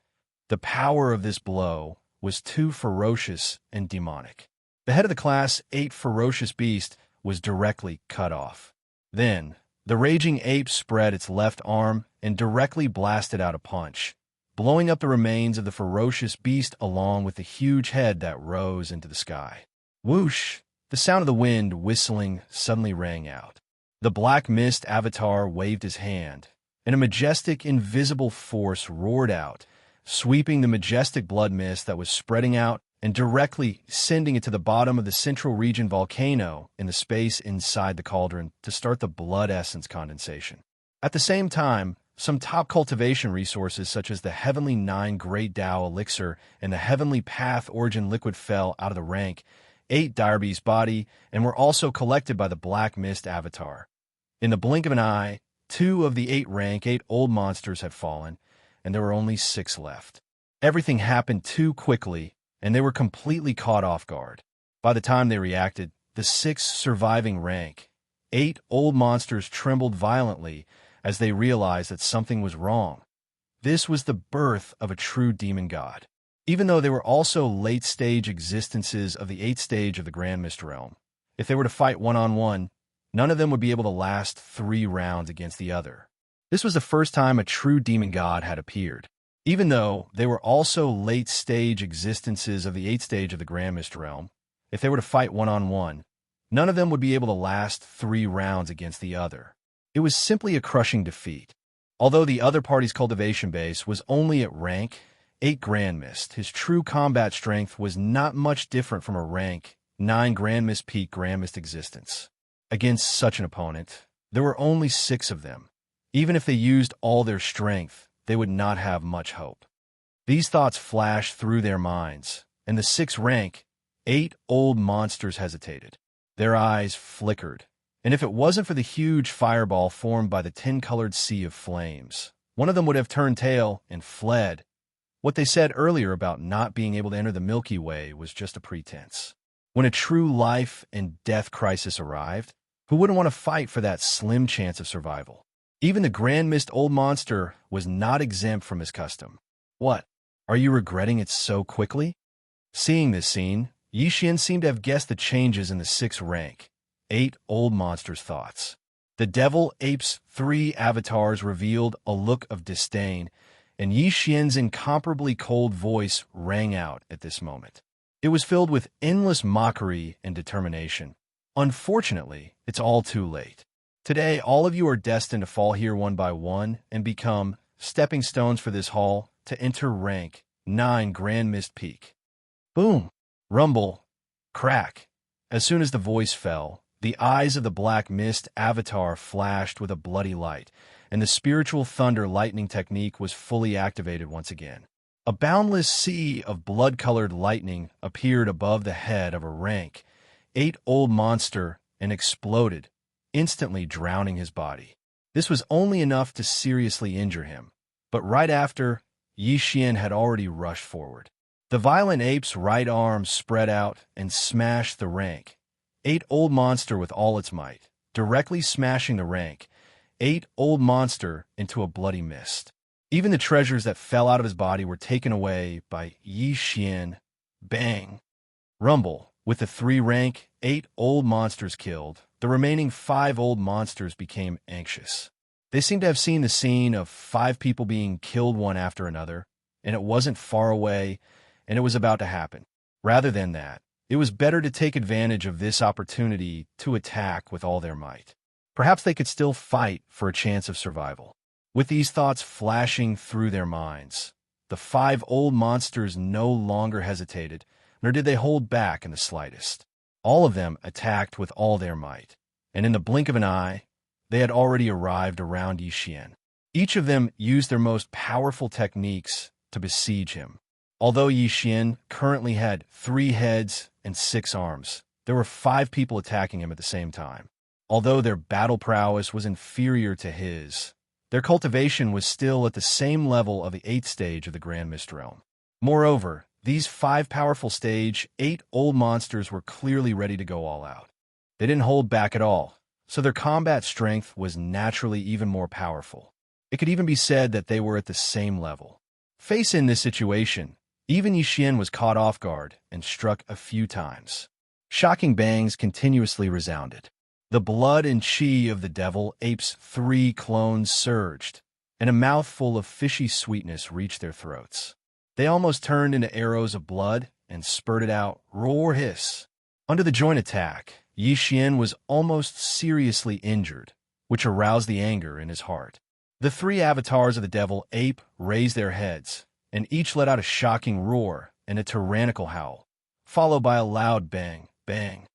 The power of this blow was too ferocious and demonic. The head of the Class 8 ferocious beast was directly cut off. Then, the raging ape spread its left arm and directly blasted out a punch, blowing up the remains of the ferocious beast along with the huge head that rose into the sky. Whoosh! The sound of the wind whistling suddenly rang out. The black mist avatar waved his hand, and a majestic invisible force roared out, sweeping the majestic blood mist that was spreading out and directly sending it to the bottom of the central region volcano in the space inside the cauldron to start the blood essence condensation. At the same time, some top cultivation resources such as the Heavenly 9 Great Tao Elixir and the Heavenly Path Origin Liquid fell out of the rank 8 Direbeast body and were also collected by the Black Mist Avatar. In the blink of an eye, 2 of the 8 rank 8 old monsters had fallen, and there were only 6 left. Everything happened too quickly, and they were completely caught off guard. By the time they reacted, the 6 surviving rank 8 old monsters trembled violently as they realized that something was wrong. This was the birth of a true demon god. Even though they were also late-stage existences of the 8th stage of the Grand Mist Realm, if they were to fight one-on-one, none of them would be able to last 3 rounds against the other. This was the first time a true demon god had appeared. Even though they were also late-stage existences of the 8th stage of the Grand Mist Realm, if they were to fight one-on-one, none of them would be able to last 3 rounds against the other. It was simply a crushing defeat. Although the other party's cultivation base was only at rank 8 Grand Mist, his true combat strength was not much different from a rank 9 Grand Mist peak Grand Mist existence. Against such an opponent, there were only 6 of them. Even if they used all their strength, they would not have much hope. These thoughts flashed through their minds, and the 6 rank 8 old monsters hesitated. Their eyes flickered, and if it wasn't for the huge fireball formed by the 10-colored sea of flames, one of them would have turned tail and fled. What they said earlier about not being able to enter the Milky Way was just a pretense. When a true life and death crisis arrived, who wouldn't want to fight for that slim chance of survival? Even the Grand Mist Old Monster was not exempt from his custom. What? Are you regretting it so quickly? Seeing this scene, Xianxia seemed to have guessed the changes in the 6 rank 8 old monsters' thoughts. The Devil Ape's 3 avatars revealed a look of disdain, and Yi Xian's incomparably cold voice rang out at this moment. It was filled with endless mockery and determination. Unfortunately, it's all too late. Today, all of you are destined to fall here one by one and become stepping stones for this hall to enter rank 9 Grand Mist Peak. Boom! Rumble! Crack! As soon as the voice fell, the eyes of the Black Mist avatar flashed with a bloody light, and the spiritual thunder lightning technique was fully activated once again. A boundless sea of blood-colored lightning appeared above the head of a rank 8 old monster and exploded, instantly drowning his body. This was only enough to seriously injure him, but right after, Yi Xian had already rushed forward. The violent ape's right arm spread out and smashed the rank 8 old monster with all its might, directly smashing the rank 8 old monster into a bloody mist. Even the treasures that fell out of his body were taken away by Yi Xian. Bang! Rumble. With the 3 rank 8 old monsters killed, the remaining 5 old monsters became anxious. They seemed to have seen the scene of 5 people being killed one after another, and it wasn't far away, and it was about to happen. Rather than that, it was better to take advantage of this opportunity to attack with all their might. Perhaps they could still fight for a chance of survival. With these thoughts flashing through their minds, the 5 old monsters no longer hesitated, nor did they hold back in the slightest. All of them attacked with all their might, and in the blink of an eye, they had already arrived around Yi Xian. Each of them used their most powerful techniques to besiege him. Although Yi Xian currently had 3 heads and 6 arms, there were 5 people attacking him at the same time. Although their battle prowess was inferior to his, their cultivation was still at the same level of the 8th stage of the Grand Mist Realm. Moreover, these 5 powerful stage 8 old monsters were clearly ready to go all out. They didn't hold back at all, so their combat strength was naturally even more powerful. It could even be said that they were at the same level. Facing this situation, even Yi Xian was caught off guard and struck a few times. Shocking bangs continuously resounded. The blood and chi of the devil ape's 3 clones surged, and a mouthful of fishy sweetness reached their throats. They almost turned into arrows of blood and spurted out roar hiss. Under the joint attack, Yi Xian was almost seriously injured, which aroused the anger in his heart. The 3 avatars of the devil ape raised their heads, and each let out a shocking roar and a tyrannical howl, followed by a loud bang, bang,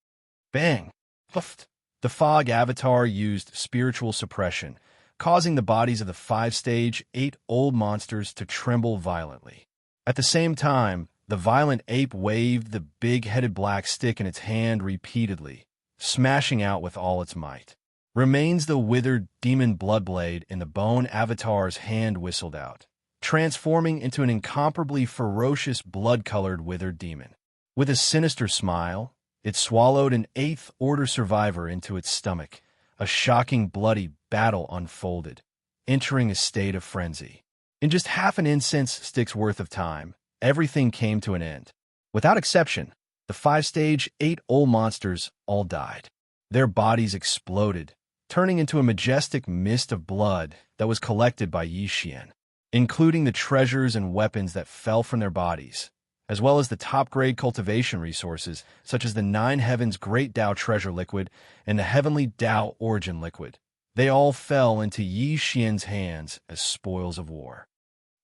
bang, huffed. The fog avatar used spiritual suppression, causing the bodies of the 5-stage 8 old monsters to tremble violently. At the same time, the violent ape waved the big-headed black stick in its hand repeatedly, smashing out with all its might. Remains the withered demon bloodblade in the bone avatar's hand whistled out, transforming into an incomparably ferocious blood-colored withered demon. With a sinister smile, it swallowed an 8th Order survivor into its stomach. A shocking, bloody battle unfolded, entering a state of frenzy. In just half an incense stick's worth of time, everything came to an end. Without exception, the 5-stage 8 old monsters all died. Their bodies exploded, turning into a majestic mist of blood that was collected by Yi Xian, including the treasures and weapons that fell from their bodies, as well as the top-grade cultivation resources such as the 9 Heavens Great Tao Treasure Liquid and the Heavenly Tao Origin Liquid. They all fell into Yi Xian's hands as spoils of war.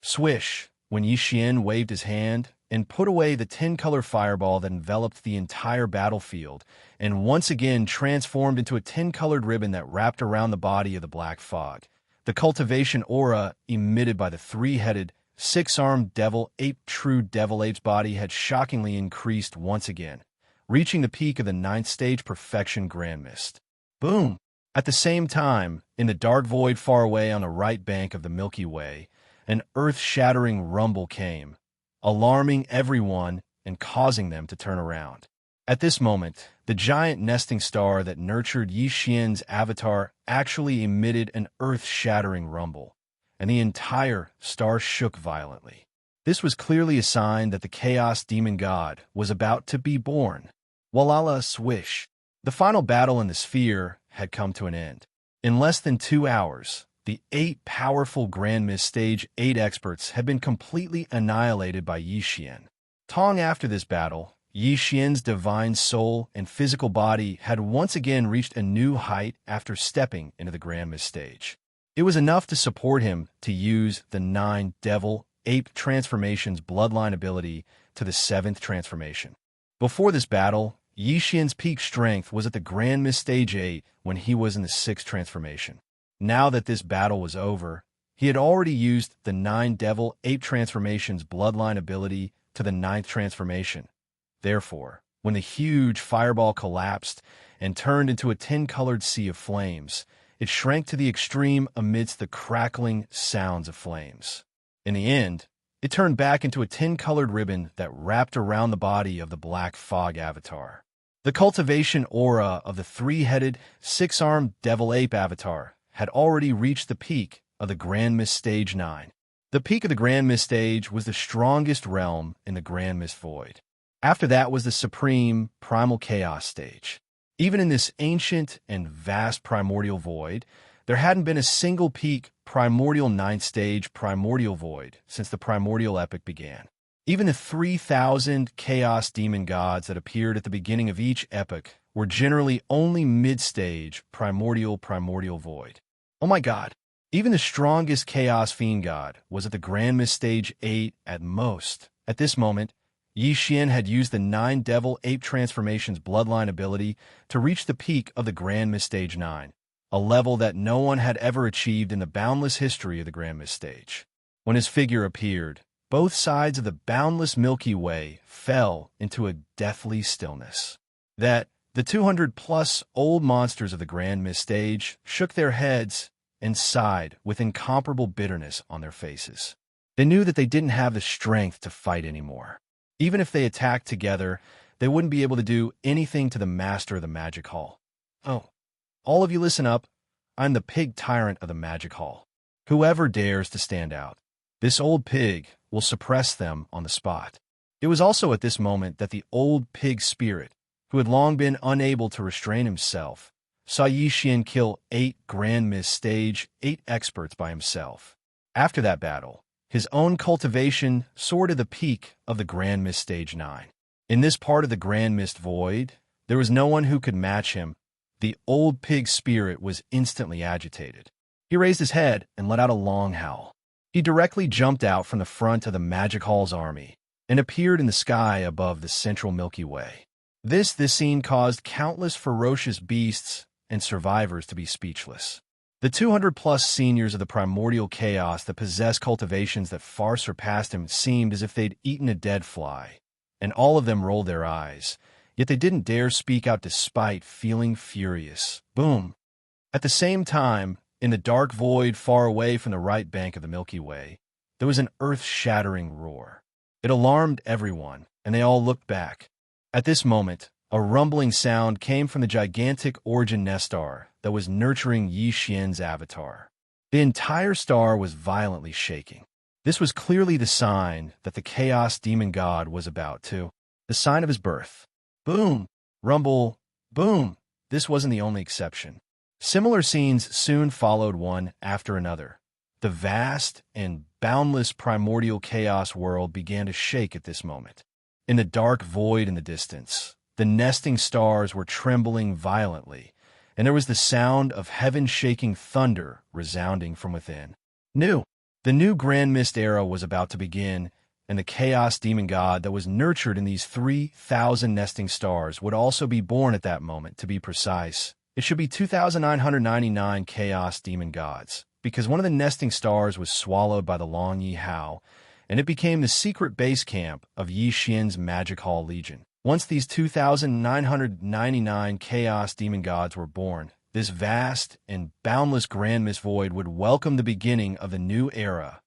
Swish, when Yi Xian waved his hand and put away the 10-color fireball that enveloped the entire battlefield and once again transformed into a 10-colored ribbon that wrapped around the body of the black fog. The cultivation aura emitted by the 3-headed, 6-armed devil ape true devil ape's body had shockingly increased once again, reaching the peak of the 9th stage perfection Grand Mist. Boom! At the same time, in the dark void far away on the right bank of the Milky Way, an earth-shattering rumble came, alarming everyone and causing them to turn around. At this moment, the giant nesting star that nurtured Yi Xian's avatar actually emitted an earth-shattering rumble, and the entire star shook violently. This was clearly a sign that the Chaos Demon God was about to be born. Walala swish! The final battle in the sphere had come to an end. In less than 2 hours, the 8 powerful Grand Mist Stage 8 experts had been completely annihilated by Yi Xian. Long after this battle, Yi Xian's divine soul and physical body had once again reached a new height after stepping into the Grand Mist Stage. It was enough to support him to use the 9 Devil Ape transformations bloodline ability to the 7th transformation. Before this battle, Yi Xian's peak strength was at the Grand Mist Stage 8 when he was in the 6th transformation. Now that this battle was over, he had already used the 9 Devil Ape transformations bloodline ability to the 9th transformation. Therefore, when the huge fireball collapsed and turned into a tin-colored sea of flames, it shrank to the extreme amidst the crackling sounds of flames. In the end, it turned back into a tin-colored ribbon that wrapped around the body of the Black Fog avatar. The cultivation aura of the 3-headed, 6-armed Devil Ape avatar had already reached the peak of the Grand Mist Stage 9. The peak of the Grand Mist Stage was the strongest realm in the Grand Mist Void. After that was the Supreme Primal Chaos Stage. Even in this ancient and vast primordial void, there hadn't been a single peak primordial 9th stage primordial void since the primordial epoch began. Even the 3,000 chaos demon gods that appeared at the beginning of each epoch were generally only mid-stage primordial void. Oh my god, even the strongest chaos fiend god was at the Grand Mist Stage 8 at most. At this moment, Yi Xian had used the 9 Devil Ape transformations bloodline ability to reach the peak of the Grand Mist Stage 9, a level that no one had ever achieved in the boundless history of the Grand Mist Stage. When his figure appeared, both sides of the boundless Milky Way fell into a deathly stillness. The 200-plus old monsters of the Grand Mist Stage shook their heads and sighed with incomparable bitterness on their faces. They knew that they didn't have the strength to fight anymore. Even if they attacked together, they wouldn't be able to do anything to the master of the Magic Hall. Oh, all of you listen up. I'm the pig tyrant of the Magic Hall. Whoever dares to stand out, this old pig will suppress them on the spot. It was also at this moment that the old pig spirit, who had long been unable to restrain himself, saw Yi Xian kill 8 Grand Mist Stage 8 experts by himself. After that battle, his own cultivation soared to the peak of the Grand Mist Stage 9. In this part of the Grand Mist Void, there was no one who could match him. The old pig spirit was instantly agitated. He raised his head and let out a long howl. He directly jumped out from the front of the Magic Hall's army and appeared in the sky above the central Milky Way. This scene caused countless ferocious beasts and survivors to be speechless. The 200-plus seniors of the primordial chaos that possessed cultivations that far surpassed him seemed as if they'd eaten a dead fly, and all of them rolled their eyes, yet they didn't dare speak out despite feeling furious. Boom! At the same time, in the dark void far away from the right bank of the Milky Way, there was an earth-shattering roar. It alarmed everyone, and they all looked back. At this moment, a rumbling sound came from the gigantic origin nestar that was nurturing Yi Xian's avatar. The entire star was violently shaking. This was clearly the sign that the chaos demon god was about to. The sign of his birth. Boom! Rumble! Boom! This wasn't the only exception. Similar scenes soon followed one after another. The vast and boundless primordial chaos world began to shake at this moment. In the dark void in the distance, the nesting stars were trembling violently, and there was the sound of heaven-shaking thunder resounding from within. The new Grand Mist era was about to begin, and the chaos demon god that was nurtured in these 3,000 nesting stars would also be born at that moment, to be precise. It should be 2,999 chaos demon gods, because one of the nesting stars was swallowed by the Long Yi Hao, and it became the secret base camp of Yi Xian's Magic Hall Legion. Once these 2,999 chaos demon gods were born, this vast and boundless Grand Mist Void would welcome the beginning of the new era,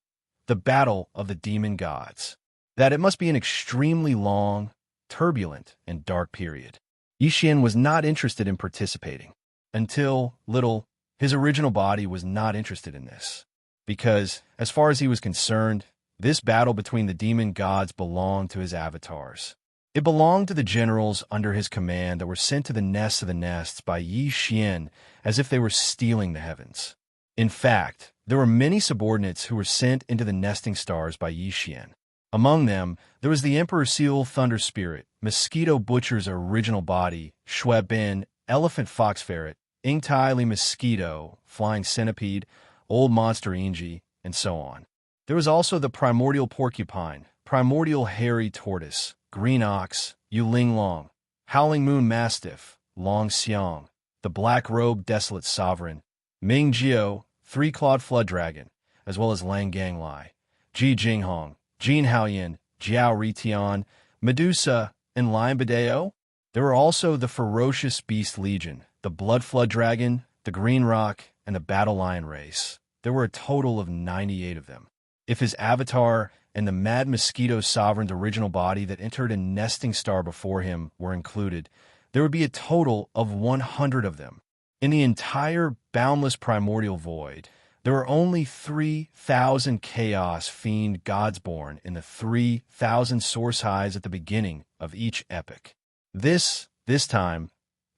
the Battle of the Demon Gods. That it must be an extremely long, turbulent, and dark period. Yi Xian was not interested in participating. Until his original body was not interested in this. Because, as far as he was concerned, this battle between the demon gods belonged to his avatars. It belonged to the generals under his command that were sent to the nests of the nests by Yi Xian as if they were stealing the heavens. In fact, there were many subordinates who were sent into the nesting stars by Yixian. Among them, there was the Emperor Seal Thunder Spirit, Mosquito Butcher's original body, Shui Bin, Elephant Fox Ferret, Ingtai Li Mosquito, Flying Centipede, Old Monster Inji, and so on. There was also the Primordial Porcupine, Primordial Hairy Tortoise, Green Ox, Yuling Long, Howling Moon Mastiff, Long Xiang, the Black Robe Desolate Sovereign, Ming Jiao, Three-Clawed Flood Dragon, as well as Lang Gang Lai, Ji Jinghong, Jin Haoyan, Jiao Ritian, Medusa, and Lion Badeo. There were also the Ferocious Beast Legion, the Blood Flood Dragon, the Green Rock, and the Battle Lion race. There were a total of 98 of them. If his avatar and the Mad Mosquito Sovereign's original body that entered a nesting star before him were included, there would be a total of 100 of them. In the entire boundless primordial void, there were only 3,000 Chaos Fiend Godsborn in the 3,000 source highs at the beginning of each epic. This time,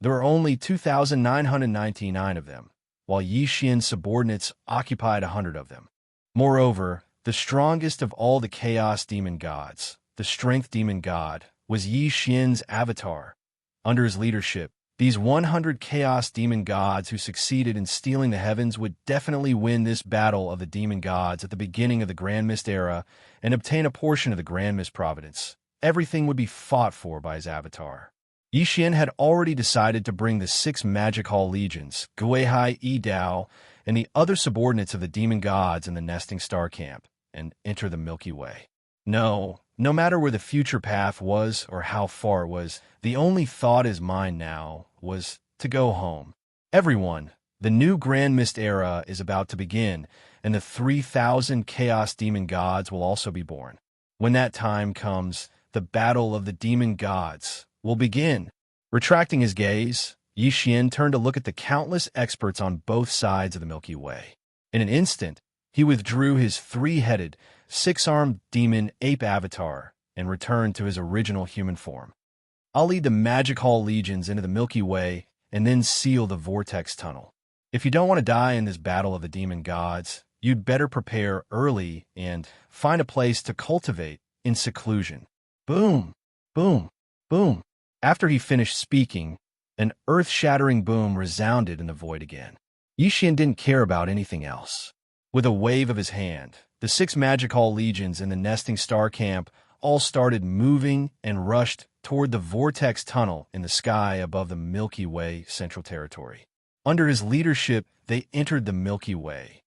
there were only 2,999 of them, while Yixian's subordinates occupied 100 of them. Moreover, the strongest of all the Chaos Demon Gods, the Strength Demon God, was Yixian's avatar. Under his leadership, these 100 Chaos Demon Gods who succeeded in stealing the heavens would definitely win this battle of the Demon Gods at the beginning of the Grand Mist era and obtain a portion of the Grand Mist Providence. Everything would be fought for by his avatar. Yixian had already decided to bring the 6 Magic Hall Legions, Guihai Yi Dao, and the other subordinates of the Demon Gods in the Nesting Star Camp, and enter the Milky Way. No matter where the future path was or how far it was, the only thought in his mind now was to go home. Everyone, the new Grand Mist era is about to begin, and the 3,000 Chaos Demon Gods will also be born. When that time comes, the battle of the Demon Gods will begin. Retracting his gaze, Yixian turned to look at the countless experts on both sides of the Milky Way. In an instant, he withdrew his 3-headed, 6-armed demon ape avatar and returned to his original human form. I'll lead the Magic Hall Legions into the Milky Way and then seal the Vortex Tunnel. If you don't want to die in this battle of the Demon Gods, you'd better prepare early and find a place to cultivate in seclusion. Boom, boom, boom. After he finished speaking, an earth-shattering boom resounded in the void again. Yixian didn't care about anything else. With a wave of his hand, the 6 Magic Hall Legions in the Nesting Star Camp all started moving and rushed toward the Vortex Tunnel in the sky above the Milky Way Central Territory. Under his leadership, they entered the Milky Way.